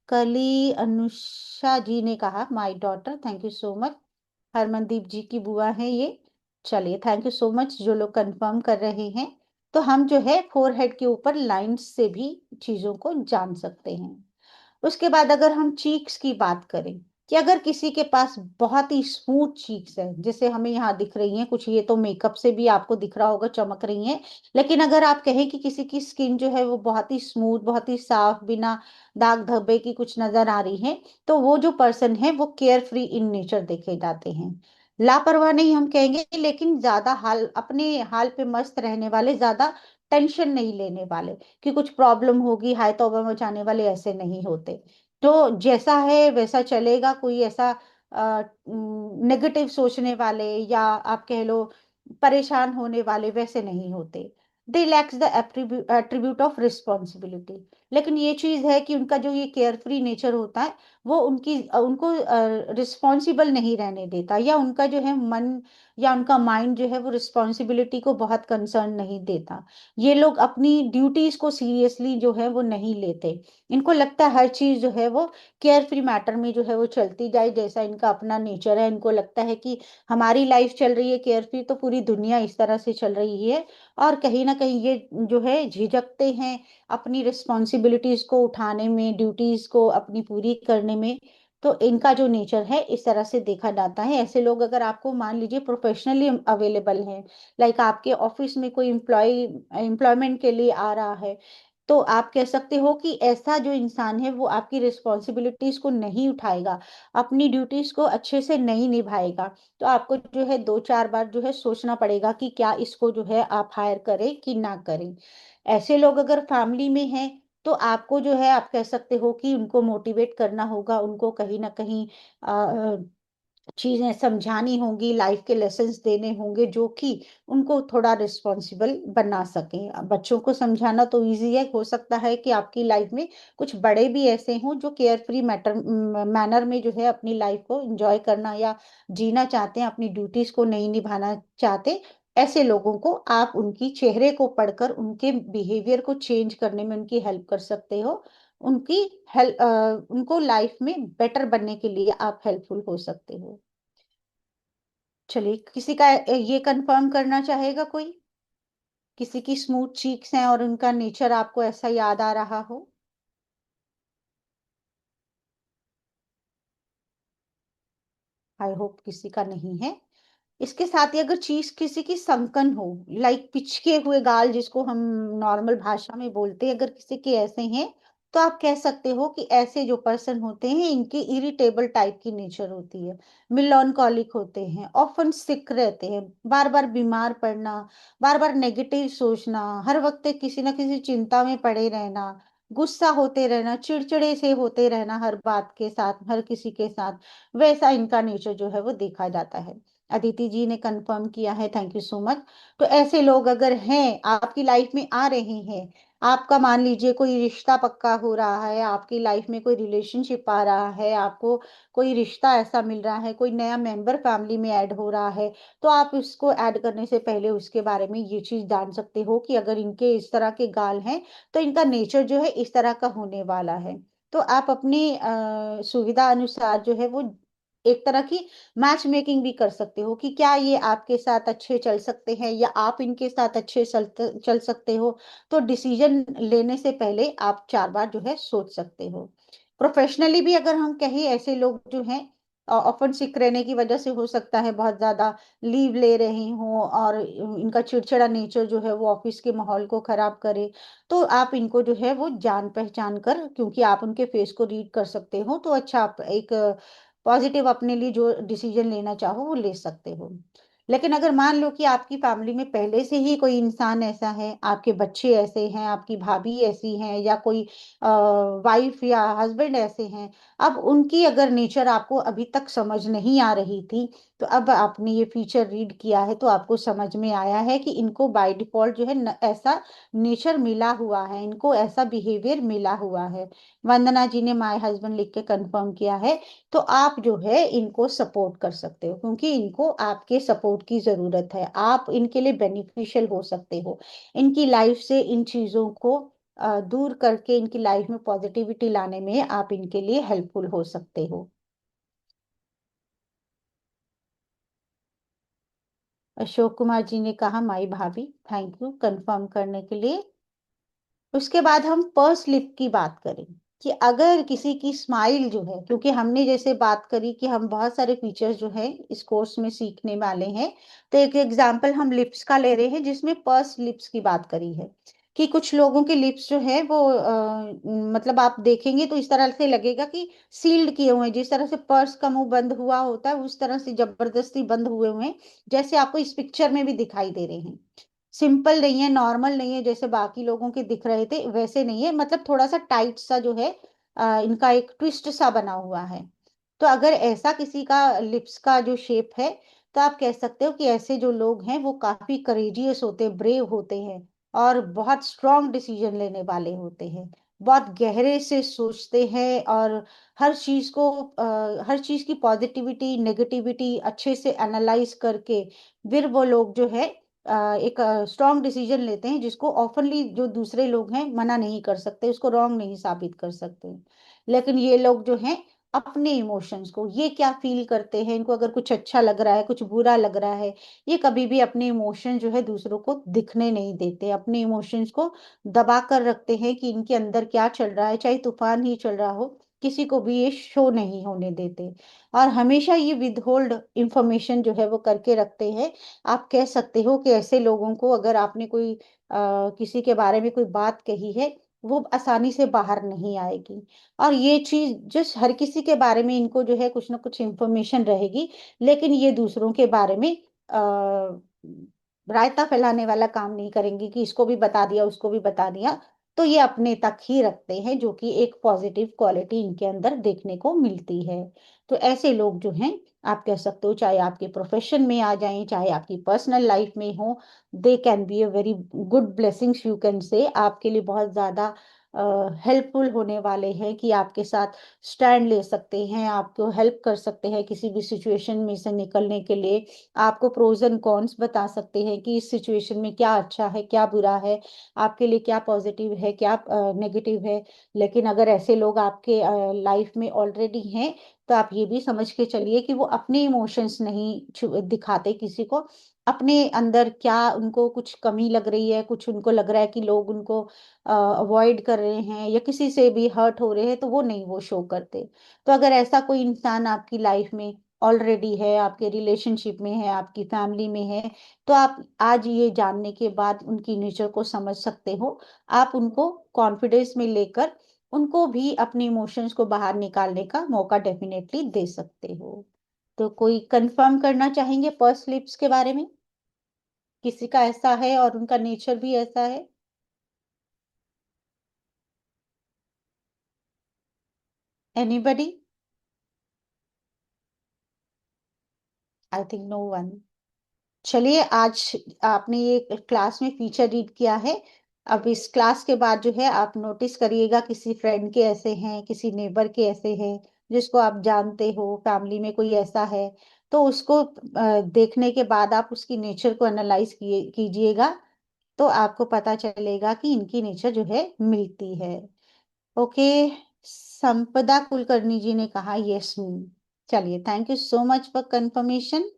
A: कल ही अनुषा जी ने कहा my daughter, thank you so much. Harmandeep ji की बुआ है ये। चलिए, थैंक यू सो मच जो लोग कंफर्म कर रहे हैं। तो हम जो है फोरहेड के ऊपर लाइंस से भी चीजों को जान सकते हैं। उसके बाद अगर हम चीक्स की बात करें, कि अगर किसी के पास बहुत ही स्मूथ चीक्स है, जैसे हमें यहाँ दिख रही हैं कुछ, ये तो मेकअप से भी आपको दिख रहा होगा चमक रही हैं, लेकिन अगर आप कहें कि किसी की स्किन जो है वो बहुत ही स्मूथ, बहुत ही साफ, बिना दाग धब्बे की कुछ नजर आ रही है, तो वो जो पर्सन है वो केयर फ्री इन नेचर देखे जाते हैं। लापरवाह नहीं हम कहेंगे, लेकिन ज्यादा हाल, अपने हाल पे मस्त रहने वाले, ज्यादा टेंशन नहीं लेने वाले कि कुछ प्रॉब्लम होगी, हाय तौबा मचाने वाले ऐसे नहीं होते। तो जैसा है वैसा चलेगा, कोई ऐसा नेगेटिव सोचने वाले या आप कह लो परेशान होने वाले वैसे नहीं होते। They lacks the attribute of responsibility. लेकिन ये चीज है कि उनका जो ये केयर फ्री नेचर होता है, वो उनको रिस्पॉन्सिबल नहीं रहने देता, या उनका जो है मन या उनका माइंड जो है वो रिस्पॉन्सिबिलिटी को बहुत कंसर्न नहीं देता। ये लोग अपनी ड्यूटीज को सीरियसली जो है वो नहीं लेते। इनको लगता है हर चीज जो है वो केयर फ्री मैटर में जो है वो चलती जाए, जैसा इनका अपना नेचर है। इनको लगता है कि हमारी लाइफ चल रही है केयर फ्री, तो पूरी दुनिया इस तरह से चल रही है। और कहीं ना कहीं ये जो है झिझकते हैं अपनी रिस्पॉन्सिबिलिटीज को उठाने में, ड्यूटीज को अपनी पूरी करने में। तो इनका जो नेचर है इस तरह से देखा जाता है। ऐसे लोग अगर आपको मान लीजिए प्रोफेशनली अवेलेबल हैं, लाइक आपके ऑफिस में कोई एम्प्लॉयमेंट के लिए आ रहा है, तो आप कह सकते हो कि ऐसा जो इंसान है वो आपकी रिस्पॉन्सिबिलिटीज को नहीं उठाएगा, अपनी ड्यूटीज को अच्छे से नहीं निभाएगा। तो आपको जो है दो चार बार जो है सोचना पड़ेगा कि क्या इसको जो है आप हायर करें कि ना करें। ऐसे लोग अगर फैमिली में हैं, तो आपको जो है आप कह सकते हो कि उनको मोटिवेट करना होगा, उनको कहीं ना कहीं चीजें समझानी होंगी, लाइफ के लेसन्स देने होंगे जो कि उनको थोड़ा रिस्पॉन्सिबल बना सकें। अब बच्चों को समझाना तो इजी है, हो सकता है कि आपकी लाइफ में कुछ बड़े भी ऐसे हों जो केयर फ्री मैनर में जो है अपनी लाइफ को एंजॉय करना या जीना चाहते हैं, अपनी ड्यूटीज को नहीं निभाना चाहते। ऐसे लोगों को आप उनकी चेहरे को पढ़कर उनके बिहेवियर को चेंज करने में उनकी हेल्प कर सकते हो। उनकी हेल्प, उनको लाइफ में बेटर बनने के लिए आप हेल्पफुल हो सकते हो। चलिए, किसी का ये कंफर्म करना चाहेगा कोई, किसी की स्मूथ चीक्स हैं और उनका नेचर आपको ऐसा याद आ रहा हो? आई होप किसी का नहीं है। इसके साथ ही अगर चीज किसी की संकन हो, लाइक पिचके हुए गाल जिसको हम नॉर्मल भाषा में बोलते हैं, अगर किसी के ऐसे हैं, तो आप कह सकते हो कि ऐसे जो पर्सन होते हैं इनकी इरिटेबल टाइप की नेचर होती है, मिलॉन्कॉलिक होते हैं, ऑफन सिक रहते हैं, बार बार बीमार पड़ना, बार बार नेगेटिव सोचना, हर वक्त किसी ना किसी चिंता में पड़े रहना, गुस्सा होते रहना, चिड़चिड़े से होते रहना हर बात के साथ, हर किसी के साथ, वैसा इनका नेचर जो है वो देखा जाता है। अदिति जी ने कंफर्म किया है, थैंक यू सो मच। तो ऐसे लोग अगर हैं आपकी लाइफ में आ रहे हैं, आपका मान लीजिए कोई रिश्ता पक्का हो रहा है, आपकी लाइफ में कोई रिलेशनशिप आ रहा है, आपको कोई रिश्ता ऐसा मिल रहा है, कोई नया मेंबर फैमिली में ऐड हो रहा है, तो आप इसको ऐड करने से पहले उसके बारे में ये चीज जान सकते हो कि अगर इनके इस तरह के गाल हैं, तो इनका नेचर जो है इस तरह का होने वाला है। तो आप अपनी सुविधा अनुसार जो है वो एक तरह की मैच मेकिंग भी कर सकते हो कि क्या ये आपके साथ अच्छे चल सकते हैं या आप इनके साथ अच्छे चल सकते हो। तो डिसीजन लेने से पहले आप चार बार जो है सोच सकते हो। प्रोफेशनली भी अगर हम कहें, ऐसे लोग जो हैं ऑफन सिक रहने की वजह से हो सकता है बहुत ज्यादा लीव ले रहे हों और इनका चिड़चिड़ा नेचर जो है वो ऑफिस के माहौल को खराब करे, तो आप इनको जो है वो जान पहचान कर, क्योंकि आप उनके फेस को रीड कर सकते हो, तो अच्छा आप एक पॉजिटिव अपने लिए जो डिसीजन लेना चाहो वो ले सकते हो। लेकिन अगर मान लो कि आपकी फैमिली में पहले से ही कोई इंसान ऐसा है, आपके बच्चे ऐसे हैं, आपकी भाभी ऐसी हैं, या कोई वाइफ या हस्बैंड ऐसे हैं, अब उनकी अगर नेचर आपको अभी तक समझ नहीं आ रही थी, तो अब आपने ये फीचर रीड किया है तो आपको समझ में आया है कि इनको बाय डिफॉल्ट जो है ऐसा नेचर मिला हुआ है, इनको ऐसा बिहेवियर मिला हुआ है। वंदना जी ने माय हस्बैंड लिख के कंफर्म किया है। तो आप जो है इनको सपोर्ट कर सकते हो, क्योंकि इनको आपके सपोर्ट सपोर्ट की जरूरत है। आप इनके लिए बेनिफिशियल हो सकते हो। इनकी लाइफ से इन चीजों को दूर करके इनकी लाइफ में पॉजिटिविटी लाने में आप इनके लिए हेल्पफुल हो सकते हो। अशोक कुमार जी ने कहा माई भाभी, थैंक यू कंफर्म करने के लिए। उसके बाद हम पर्स लिप की बात करें कि अगर किसी की स्माइल जो है, क्योंकि हमने जैसे बात करी कि हम बहुत सारे फीचर्स जो है इस कोर्स में सीखने वाले हैं, तो एक एग्जांपल हम लिप्स का ले रहे हैं जिसमें पर्स लिप्स की बात करी है कि कुछ लोगों के लिप्स जो है वो मतलब आप देखेंगे तो इस तरह से लगेगा कि सील्ड किए हुए हैं, जिस तरह से पर्स का मुंह बंद हुआ होता है उस तरह से जबरदस्ती बंद हुए हुए हैं, जैसे आपको इस पिक्चर में भी दिखाई दे रहे हैं। सिंपल नहीं है, नॉर्मल नहीं है जैसे बाकी लोगों के दिख रहे थे वैसे नहीं है, मतलब थोड़ा सा टाइट सा जो है इनका एक ट्विस्ट सा बना हुआ है। तो अगर ऐसा किसी का लिप्स का जो शेप है, तो आप कह सकते हो कि ऐसे जो लोग हैं वो काफी करेजियस होते हैं, ब्रेव होते हैं, और बहुत स्ट्रांग डिसीजन लेने वाले होते हैं, बहुत गहरे से सोचते हैं, और हर चीज को हर चीज की पॉजिटिविटी नेगेटिविटी अच्छे से एनालाइज करके फिर वो लोग जो है एक स्ट्रांग डिसीजन लेते हैं, जिसको ऑफनली जो दूसरे लोग हैं मना नहीं कर सकते, उसको रॉन्ग नहीं साबित कर सकते। लेकिन ये लोग जो हैं अपने इमोशंस को, ये क्या फील करते हैं, इनको अगर कुछ अच्छा लग रहा है कुछ बुरा लग रहा है, ये कभी भी अपने इमोशन जो है दूसरों को दिखने नहीं देते, अपने इमोशंस को दबा कर रखते हैं कि इनके अंदर क्या चल रहा है, चाहे तूफान ही चल रहा हो, किसी को भी ये शो नहीं होने देते। और हमेशा ये विदहोल्ड इंफॉर्मेशन जो है वो करके रखते हैं। आप कह सकते हो कि ऐसे लोगों को अगर आपने कोई किसी के बारे में कोई बात कही है, वो आसानी से बाहर नहीं आएगी। और ये चीज जिस हर किसी के बारे में इनको जो है कुछ ना कुछ इंफॉर्मेशन रहेगी, लेकिन ये दूसरों के बारे में रायता फैलाने वाला काम नहीं करेंगे कि इसको भी बता दिया उसको भी बता दिया। तो ये अपने तक ही रखते हैं, जो कि एक पॉजिटिव क्वालिटी इनके अंदर देखने को मिलती है। तो ऐसे लोग जो हैं, आप कह सकते हो चाहे आपके प्रोफेशन में आ जाएं चाहे आपकी पर्सनल लाइफ में हो, they can be a very good blessings, you can say आपके लिए बहुत ज्यादा हेल्पफुल होने वाले हैं कि आपके साथ स्टैंड ले सकते हैं, आपको हेल्प कर सकते हैं किसी भी सिचुएशन में से निकलने के लिए, आपको प्रोज एंड कॉन्स बता सकते हैं कि इस सिचुएशन में क्या अच्छा है क्या बुरा है, आपके लिए क्या पॉजिटिव है क्या नेगेटिव है। लेकिन अगर ऐसे लोग आपके लाइफ में ऑलरेडी हैं, तो आप ये भी समझ के चलिए कि वो अपने इमोशंस नहीं दिखाते किसी को। अपने अंदर क्या उनको कुछ कमी लग रही है, कुछ उनको लग रहा है कि लोग उनको अवॉइड कर रहे हैं या किसी से भी हर्ट हो रहे हैं, तो वो नहीं वो शो करते। तो अगर ऐसा कोई इंसान आपकी लाइफ में ऑलरेडी है, आपके रिलेशनशिप में है, आपकी फैमिली में है, तो आप आज ये जानने के बाद उनकी नेचर को समझ सकते हो। आप उनको कॉन्फिडेंस में लेकर उनको भी अपने इमोशंस को बाहर निकालने का मौका डेफिनेटली दे सकते हो। तो कोई कंफर्म करना चाहेंगे पर्स लिप्स के बारे में, किसी का ऐसा है और उनका नेचर भी ऐसा है? Anybody? I think no one. चलिए, आज आपने ये क्लास में फीचर रीड किया है। अब इस क्लास के बाद जो है आप नोटिस करिएगा किसी फ्रेंड के ऐसे हैं, किसी नेबर के ऐसे हैं, जिसको आप जानते हो, फैमिली में कोई ऐसा है, तो उसको देखने के बाद आप उसकी नेचर को एनालाइज कीजिएगा, तो आपको पता चलेगा कि इनकी नेचर जो है मिलती है। ओके। संपदा कुलकर्णी जी ने कहा यस मी। चलिए, thank you so much for confirmation.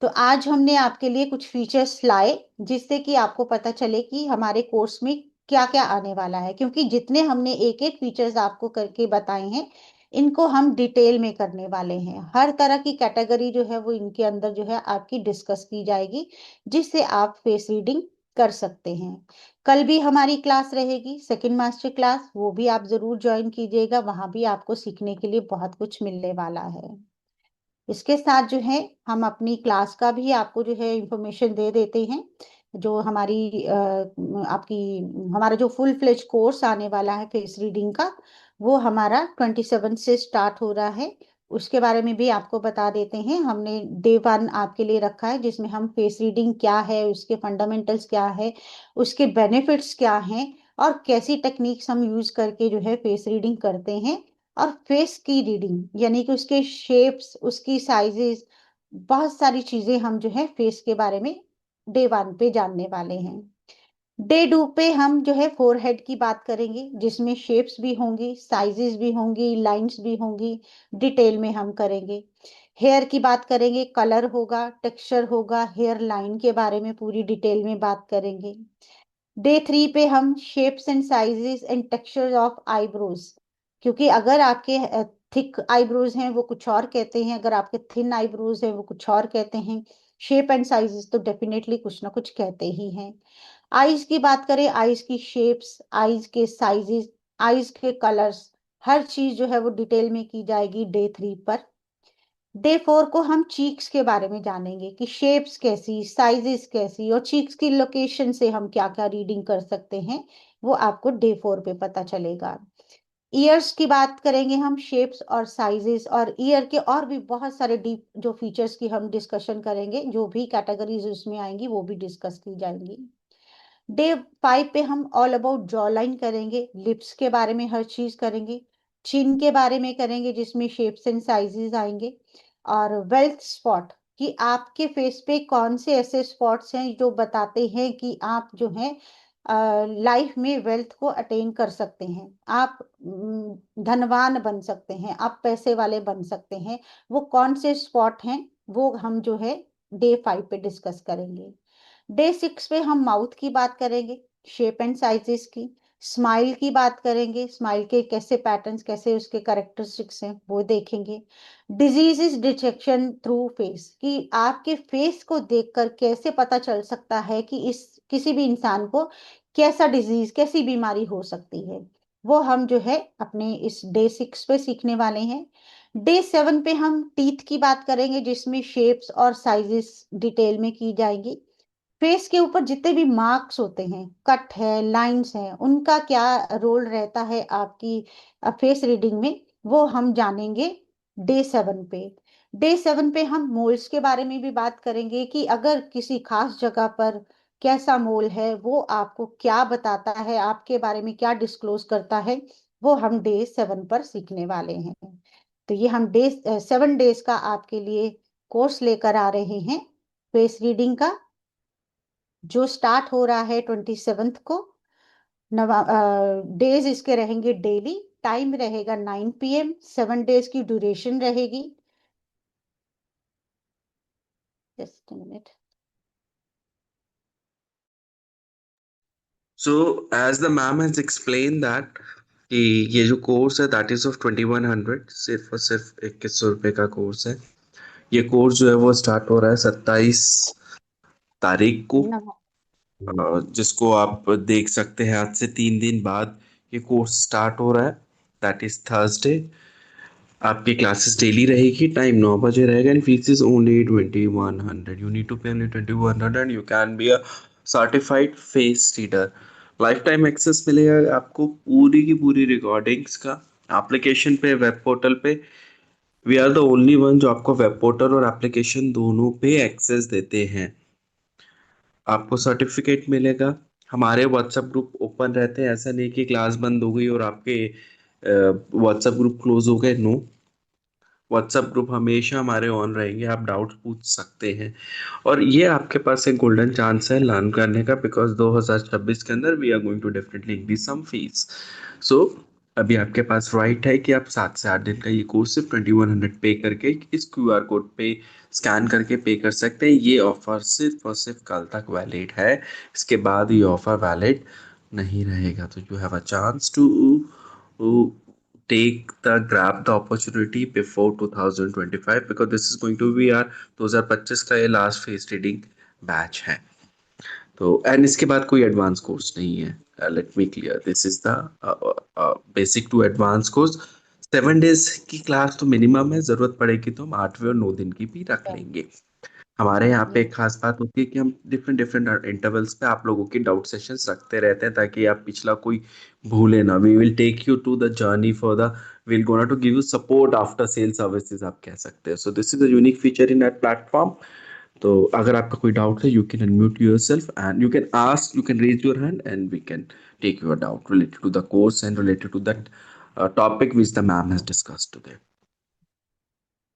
A: तो आज हमने आपके लिए कुछ फीचर्स लाए जिससे कि आपको पता चले कि हमारे कोर्स में क्या क्या आने वाला है, क्योंकि जितने हमने एक एक फीचर्स आपको करके बताए हैं, इनको हम डिटेल में करने वाले हैं। हर तरह की कैटेगरी जो है वो इनके अंदर जो है आपकी डिस्कस की जाएगी, जिससे आप फेस रीडिंग कर सकते हैं। कल भी हमारी क्लास रहेगी, सेकंड मास्टर क्लास, वो भी आप जरूर ज्वाइन कीजिएगा, वहां भी आपको सीखने के लिए बहुत कुछ मिलने वाला है। इसके साथ जो है हम अपनी क्लास का भी आपको जो है इंफॉर्मेशन दे देते हैं। जो हमारी आपकी हमारा जो फुल फ्लेज कोर्स आने वाला है फेस रीडिंग का, वो हमारा 27 से स्टार्ट हो रहा है। उसके बारे में भी आपको बता देते हैं। हमने डे 1 आपके लिए रखा है, जिसमें हम फेस रीडिंग क्या है, उसके फंडामेंटल्स क्या है, उसके बेनिफिट्स क्या हैं, और कैसी टेक्निक्स हम यूज करके जो है फेस रीडिंग करते हैं। और फेस की रीडिंग यानी कि उसके शेप्स, उसकी साइजेस, बहुत सारी चीजें हम जो है फेस के बारे में डे 1 पे जानने वाले हैं। डे 2 पे हम जो है फोरहेड की बात करेंगे, जिसमें शेप्स भी होंगी, साइजेस भी होंगी, लाइंस भी होंगी, डिटेल में हम करेंगे। हेयर की बात करेंगे, कलर होगा, टेक्सचर होगा, हेयर लाइन के बारे में पूरी डिटेल में बात करेंगे। डे 3 पे हम shapes and sizes and texture of eyebrows, क्योंकि अगर आपके थिक आईब्रोज हैं वो कुछ और कहते हैं, अगर आपके थिन आईब्रोज हैं वो कुछ और कहते हैं। शेप एंड साइजेस तो डेफिनेटली कुछ ना कुछ कहते ही हैं। आईज की बात करें, आईज की शेप्स, आईज के साइजेस, आईज के कलर्स, हर चीज जो है वो डिटेल में की जाएगी डे 3 पर। डे 4 को हम चीक्स के बारे में जानेंगे कि शेप्स कैसी, साइजेस कैसी, और चीक्स की लोकेशन से हम क्या क्या रीडिंग कर सकते हैं, वो आपको डे 4 पे पता चलेगा। ईयर्स की बात करेंगे हम, शेप्स और साइजेस और ईयर के और भी बहुत सारे डीप जो फीचर्स की हम डिस्कशन करेंगे, जो भी कैटेगरीज उसमें आएंगी वो भी डिस्कस की जाएंगी। डे 5 पे हम ऑल अबाउट जॉ लाइन करेंगे, लिप्स के बारे में हर चीज करेंगे, चिन के बारे में करेंगे जिसमें शेप्स एंड साइजेस आएंगे, और वेल्थ स्पॉट कि आपके फेस पे कौन से ऐसे स्पॉट्स हैं जो बताते हैं कि आप जो है लाइफ में वेल्थ को अटेन कर सकते हैं, आप धनवान बन सकते हैं, आप पैसे वाले बन सकते हैं। वो कौन से स्पॉट हैं वो हम जो है डे 5 पे डिस्कस करेंगे। डे 6 पे हम माउथ की बात करेंगे, शेप एंड साइजेस की, स्माइल की बात करेंगे, स्माइल के कैसे पैटर्न्स, कैसे उसके करेक्टरिस्टिक्स हैं वो देखेंगे। डिजीजेस डिटेक्शन थ्रू फेस कि आपके फेस को देखकर कैसे पता चल सकता है कि इस किसी भी इंसान को कैसा डिजीज, कैसी बीमारी हो सकती है, वो हम जो है अपने इस डे 6 पे सीखने वाले हैं। डे 7 पे हम टीथ की बात करेंगे, जिसमें शेप्स और साइजेस डिटेल में की जाएंगी। फेस के ऊपर जितने भी मार्क्स होते हैं, कट है, लाइंस हैं, उनका क्या रोल रहता है आपकी फेस रीडिंग में, वो हम जानेंगे डे 7 पे। डे 7 पे हम मोल्स के बारे में भी बात करेंगे कि अगर किसी खास जगह पर कैसा मोल है, वो आपको क्या बताता है, आपके बारे में क्या डिस्क्लोज करता है, वो हम डे 7 पर सीखने वाले हैं। तो ये हम डे 7 डेज का आपके लिए कोर्स लेकर आ रहे हैं फेस रीडिंग का, जो स्टार्ट हो रहा है 27 को। नवा डेज इसके रहेंगे डेली, टाइम रहेगा 9 PM, 7 डेज की ड्यूरेशन रहेगी। Just minute.
C: So as the ma'am has explained that कि ये जो कोर्स है दैट इज ऑफ 2100, सिर्फ और सिर्फ 2100 रुपये का कोर्स है। ये कोर्स जो है वो स्टार्ट हो रहा है 27 तारीख को, जिसको आप देख सकते हैं आज से 3 दिन बाद ये कोर्स स्टार्ट हो रहा है, दैट इज थर्सडे। आपकी क्लासेस डेली रहेगी, टाइम 9 बजे रहेगा and fees is only 2100। You need to pay only 2100 and you can be a certified face reader. Life time access मिलेगा आपको पूरी की पूरी रिकॉर्डिंग्स का एप्लीकेशन पे, वेब पोर्टल पे। We are the only one जो आपको वेब पोर्टल और एप्लीकेशन दोनों पे एक्सेस देते हैं। आपको सर्टिफिकेट मिलेगा। हमारे व्हाट्सएप ग्रुप ओपन रहते हैं, ऐसा नहीं कि क्लास बंद हो गई और आपके व्हाट्सएप ग्रुप क्लोज हो गए, नो। व्हाट्सएप ग्रुप हमेशा हमारे ऑन रहेंगे, आप डाउट्स पूछ सकते हैं। और ये आपके पास एक गोल्डन चांस है लर्न करने का, बिकॉज 2026 के अंदर we are going to definitely increase some fees. So अभी आपके पास राइट है कि आप 7 से 8 दिन का ये कोर्स सिर्फ 2100 पे करके इस QR कोड पे स्कैन करके पे कर सकते हैं। ये ऑफर सिर्फ और सिर्फ कल तक वैलिड है, इसके बाद ये ऑफर वैलिड नहीं रहेगा। तो you have a chance to take the grab the opportunity before 2025, because this is going to be our 2025 का ये लास्ट फेस रीडिंग बैच है। तो एंड इसके बाद कोई एडवांस कोर्स नहीं है। Let me clear, this is the basic to advance course. 7 days की क्लास तो मिनिमम है, जरूरत पड़ेगी तो हम 8वें और 9 दिन की भी रख लेंगे। हमारे यहाँ पे
A: जी।
C: एक खास बात होती है कि हम डिफरेंट डिफरेंट इंटरवल्स पे आप लोगों की डाउट सेशंस रखते रहते हैं, ताकि आप पिछला कोई भूले ना। We will take you to the journey for the, will gonna to give you support after sale services, आप कह सकते हैं। So this is a unique feature in that platform. तो अगर आपका कोई डाउट है, you can unmute yourself and you can ask, you can raise your hand and we can take your doubt related to the course and related to that topic which the ma'am has discussed today.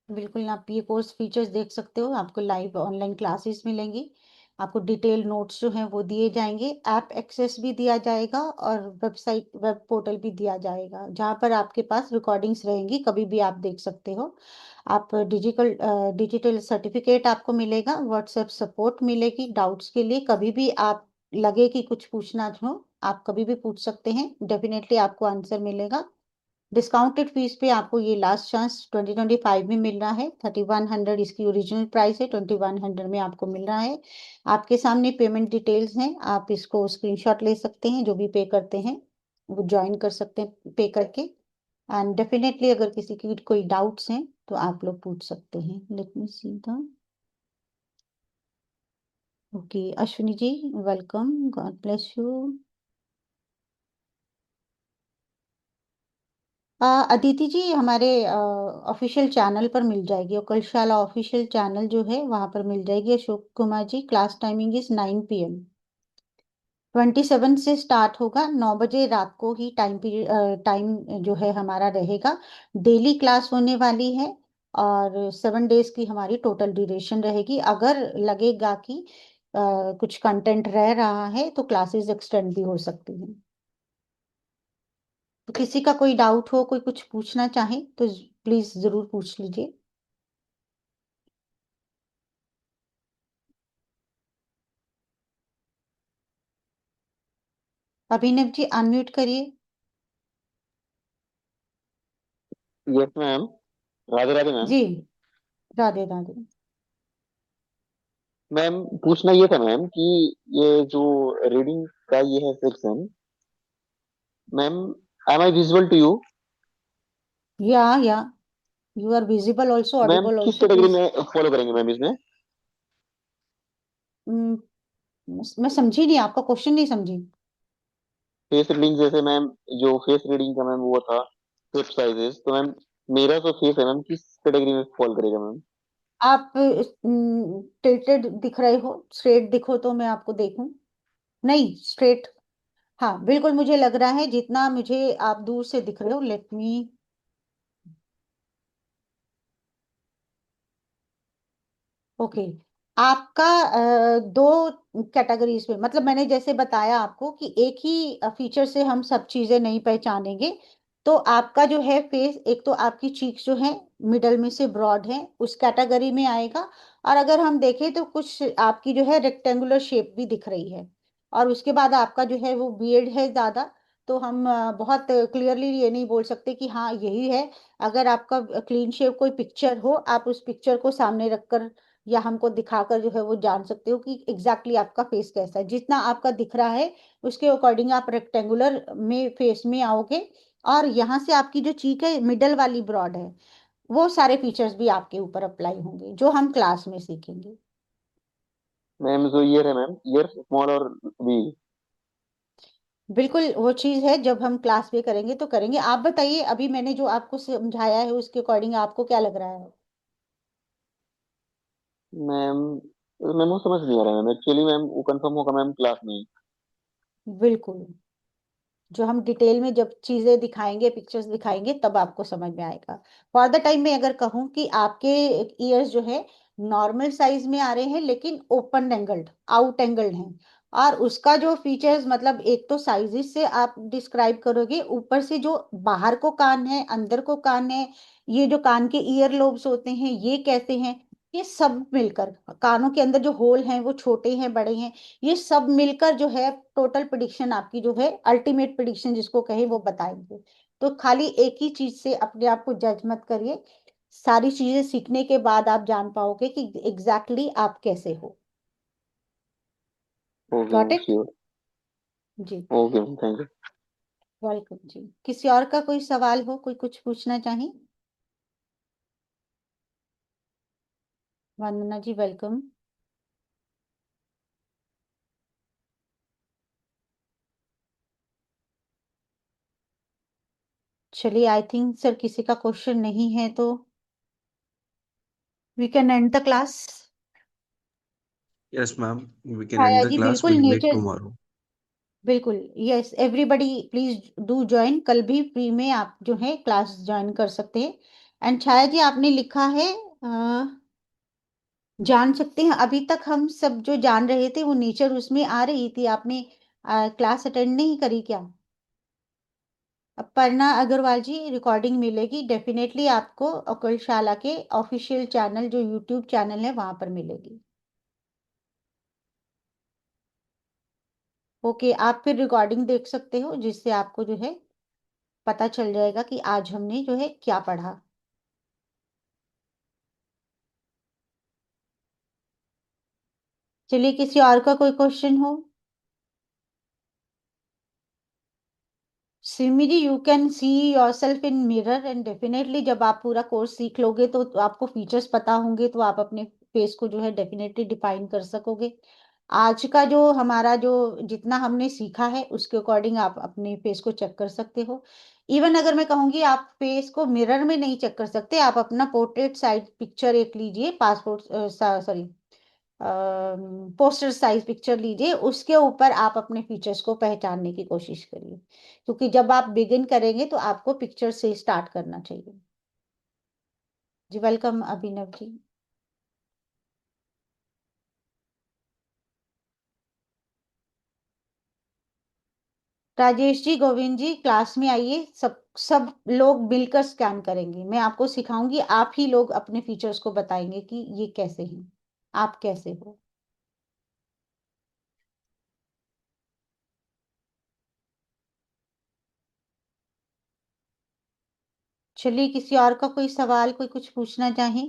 A: बिल्कुल, आप ये कोर्स फीचर्स देख सकते हो। आपको लाइव ऑनलाइन क्लासेस मिलेंगी, आपको डिटेल नोट्स जो हैं वो दिए जाएंगे, ऐप एक्सेस भी दिया जाएगा और वेबसाइट वेब पोर्टल भी दिया जाएगा, जहाँ पर आपके पास रिकॉर्डिंग्स रहेंगी, कभी भी आप देख सकते हो। आप डिजिटल सर्टिफिकेट आपको मिलेगा, व्हाट्सएप सपोर्ट मिलेगी डाउट्स के लिए। कभी भी आप लगे कि कुछ पूछना हो, आप कभी भी पूछ सकते हैं, डेफिनेटली आपको आंसर मिलेगा। डिस्काउंटेड फीस पे आपको ये लास्ट चांस 2025 में मिल रहा है। 3100 इसकी ओरिजिनल प्राइस है, 2100 में आपको मिल रहा है। आपके सामने पेमेंट डिटेल्स हैं, आप इसको स्क्रीनशॉट ले सकते हैं, जो भी पे करते हैं वो ज्वाइन कर सकते हैं पे करके। एंड डेफिनेटली अगर किसी की कोई डाउट्स हैं तो आप लोग पूछ सकते हैं। Let me see the okay, Ashwini ji welcome, God bless you. Aditi ji हमारे ऑफिशियल चैनल पर मिल जाएगी, और कलशाला ऑफिशियल चैनल जो है वहां पर मिल जाएगी। Ashok Kumar ji, class timing is 9 PM। 27 से स्टार्ट होगा, 9 बजे रात को ही टाइम जो है हमारा रहेगा। डेली क्लास होने वाली है और 7 डेज की हमारी टोटल ड्यूरेशन रहेगी। अगर लगेगा कि कुछ कंटेंट रह रहा है तो क्लासेस एक्सटेंड भी हो सकती हैं। तो किसी का कोई डाउट हो, कोई कुछ पूछना चाहे तो प्लीज जरूर पूछ लीजिए। अभिनव जी अनम्यूट करिए।
B: Yes ma'am. Radhe Radhe ma'am.
A: जी, राधे राधे।
B: मैम पूछना ये था मैम कि ये जो रीडिंग का ये है section, ma'am am I visual to you?
A: या you are visible also,
B: ma'am
A: audible
B: किस
A: ऑल्सो,
B: कैटेगरी
A: प्लीज।
B: में फॉलो करेंगे मैम इसमें?
A: मैं समझी नहीं, आपका क्वेश्चन नहीं समझी।
B: फेस रीडिंग जैसे मैम, जो फेस रीडिंग का मैम वो था स्टेप साइजेस, तो मैम मेरा जो फेस है मैम किस कैटेगरी में फॉल करेगा मैम?
A: आप टिल्टेड दिख रहे हो, स्ट्रेट दिखो तो मैं आपको देखूं। नहीं, स्ट्रेट। हाँ बिल्कुल, मुझे लग रहा है जितना मुझे आप दूर से दिख रहे हो। Let me, okay. आपका दो कैटेगरीज में, मतलब मैंने जैसे बताया आपको कि एक ही फीचर से हम सब चीजें नहीं पहचानेंगे। तो आपका जो है फेस, एक तो आपकी चीक्स जो है मिडल में से ब्रॉड है, उस कैटेगरी में आएगा। और अगर हम देखें तो कुछ आपकी जो है रेक्टेंगुलर शेप भी दिख रही है। और उसके बाद आपका जो है वो बियर्ड है ज्यादा। तो हम बहुत क्लियरली ये नहीं बोल सकते कि हाँ यही है। अगर आपका क्लीन शेप कोई पिक्चर हो, आप उस पिक्चर को सामने रखकर या हमको दिखाकर जो है वो जान सकते हो कि एग्जैक्टली आपका फेस कैसा है। जितना आपका दिख रहा है उसके अकॉर्डिंग आप रेक्टेंगुलर में फेस में आओगे। और यहाँ से आपकी जो चीक है मिडल वाली ब्रॉड है, वो सारे फीचर्स भी आपके ऊपर अप्लाई होंगे जो हम क्लास में सीखेंगे।
B: मैम जो ईयर है मैम, ईयर स्मॉल और बी?
A: बिल्कुल, वो चीज़ है जब हम क्लास पे करेंगे तो करेंगे। आप बताइए, अभी मैंने जो आपको समझाया है उसके अकॉर्डिंग आपको क्या लग रहा है।
B: मैम मैम वो समझ नहीं आ रहा है मैम, एक्चुअली मैम वो कंफर्म होगा मैम क्लास में ही।
A: बिल्कुल, जो हम डिटेल में जब चीजें दिखाएंगे, पिक्चर्स दिखाएंगे, तब आपको समझ में आएगा। फॉर द टाइम में अगर कहूँ कि आपके ईयर्स जो है नॉर्मल साइज में आ रहे हैं लेकिन ओपन एंगल्ड, आउट एंगल्ड हैं। और उसका जो फीचर्स, मतलब एक तो साइजेस से आप डिस्क्राइब करोगे, ऊपर से जो बाहर को कान है, अंदर को कान है, ये जो कान के ईयर लोब्स होते हैं ये कैसे हैं, ये सब मिलकर, कानों के अंदर जो होल हैं वो छोटे हैं बड़े हैं, ये सब मिलकर जो है टोटल प्रिडिक्शन आपकी जो है, अल्टीमेट प्रिडिक्शन जिसको कहे, वो बताएंगे। तो खाली एक ही चीज से अपने आप को जज मत करिए। सारी चीजें सीखने के बाद आप जान पाओगे कि एग्जैक्टली exactly आप कैसे हो।
B: Okay
A: got
B: ma'am,
A: it.
B: Sure.
A: जी,
B: okay ma'am, thank you.
A: Welcome जी। किसी और का कोई सवाल हो, कोई कुछ पूछना चाहे। वंदना जी वेलकम। चलिए, आई थिंक सर किसी का क्वेश्चन नहीं है तो we can end the class.
C: Yes, ma'am. We can end
A: Chhaya
C: the
A: ji
C: class.
A: बिल्कुल,
C: We'll meet
A: नेचर,
C: tomorrow.
A: बिल्कुल। Yes everybody please do join, कल भी फ्री में आप जो है क्लास ज्वाइन कर सकते हैं। एंड छाया जी आपने लिखा है जान सकते हैं, अभी तक हम सब जो जान रहे थे वो नेचर उसमें आ रही थी, आपने क्लास अटेंड नहीं करी क्या? अपर्णा अग्रवाल जी रिकॉर्डिंग मिलेगी डेफिनेटली आपको, अकुलशाला के ऑफिशियल चैनल जो यूट्यूब चैनल है वहां पर मिलेगी। ओके, आप फिर रिकॉर्डिंग देख सकते हो जिससे आपको जो है पता चल जाएगा कि आज हमने जो है क्या पढ़ा। चलिए, किसी और का कोई क्वेश्चन हो? Simi ji, you can see yourself in mirror and definitely जब आप पूरा कोर्स सीख लोगे तो आपको फीचर्स पता होंगे तो आप अपने फेस को जो है डेफिनेटली डिफाइन कर सकोगे। आज का जो हमारा जो जितना हमने सीखा है उसके अकॉर्डिंग आप अपने फेस को चेक कर सकते हो। इवन अगर मैं कहूंगी आप फेस को मिरर में नहीं चेक कर सकते, आप अपना पोर्ट्रेट साइज पिक्चर एक लीजिए, passport sorry poster size picture लीजिए, उसके ऊपर आप अपने फीचर्स को पहचानने की कोशिश करिए, क्योंकि जब आप बिगिन करेंगे तो आपको पिक्चर से स्टार्ट करना चाहिए। जी वेलकम अभिनव जी। राजेश जी, गोविंद जी क्लास में आइए, सब सब लोग मिलकर स्कैन करेंगे, मैं आपको सिखाऊंगी, आप ही लोग अपने फीचर्स को बताएंगे कि ये कैसे हैं, आप कैसे हो। चलिए, किसी और का कोई सवाल, कोई कुछ पूछना चाहे?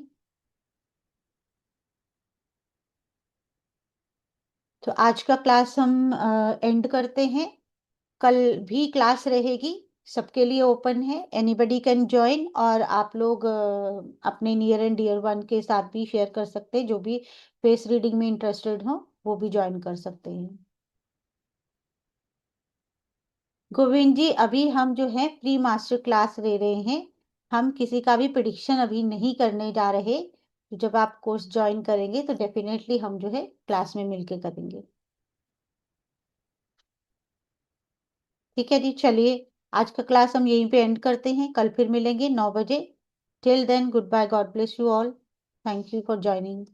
A: तो आज का क्लास हम एंड करते हैं। कल भी क्लास रहेगी, सबके लिए ओपन है, एनीबडी कैन ज्वाइन, और आप लोग अपने नियर एंड डियर वन के साथ भी शेयर कर सकते हैं, जो भी फेस रीडिंग में इंटरेस्टेड हो वो भी ज्वाइन कर सकते हैं। गोविंद जी, अभी हम जो है प्री मास्टर क्लास ले रहे हैं, हम किसी का भी प्रिडिक्शन अभी नहीं करने जा रहे, तो जब आप कोर्स ज्वाइन करेंगे तो डेफिनेटली हम जो है क्लास में मिलके करेंगे। ठीक है जी, चलिए आज का क्लास हम यहीं पे एंड करते हैं, कल फिर मिलेंगे 9 बजे। Till then good bye, God bless you all, thank you for joining.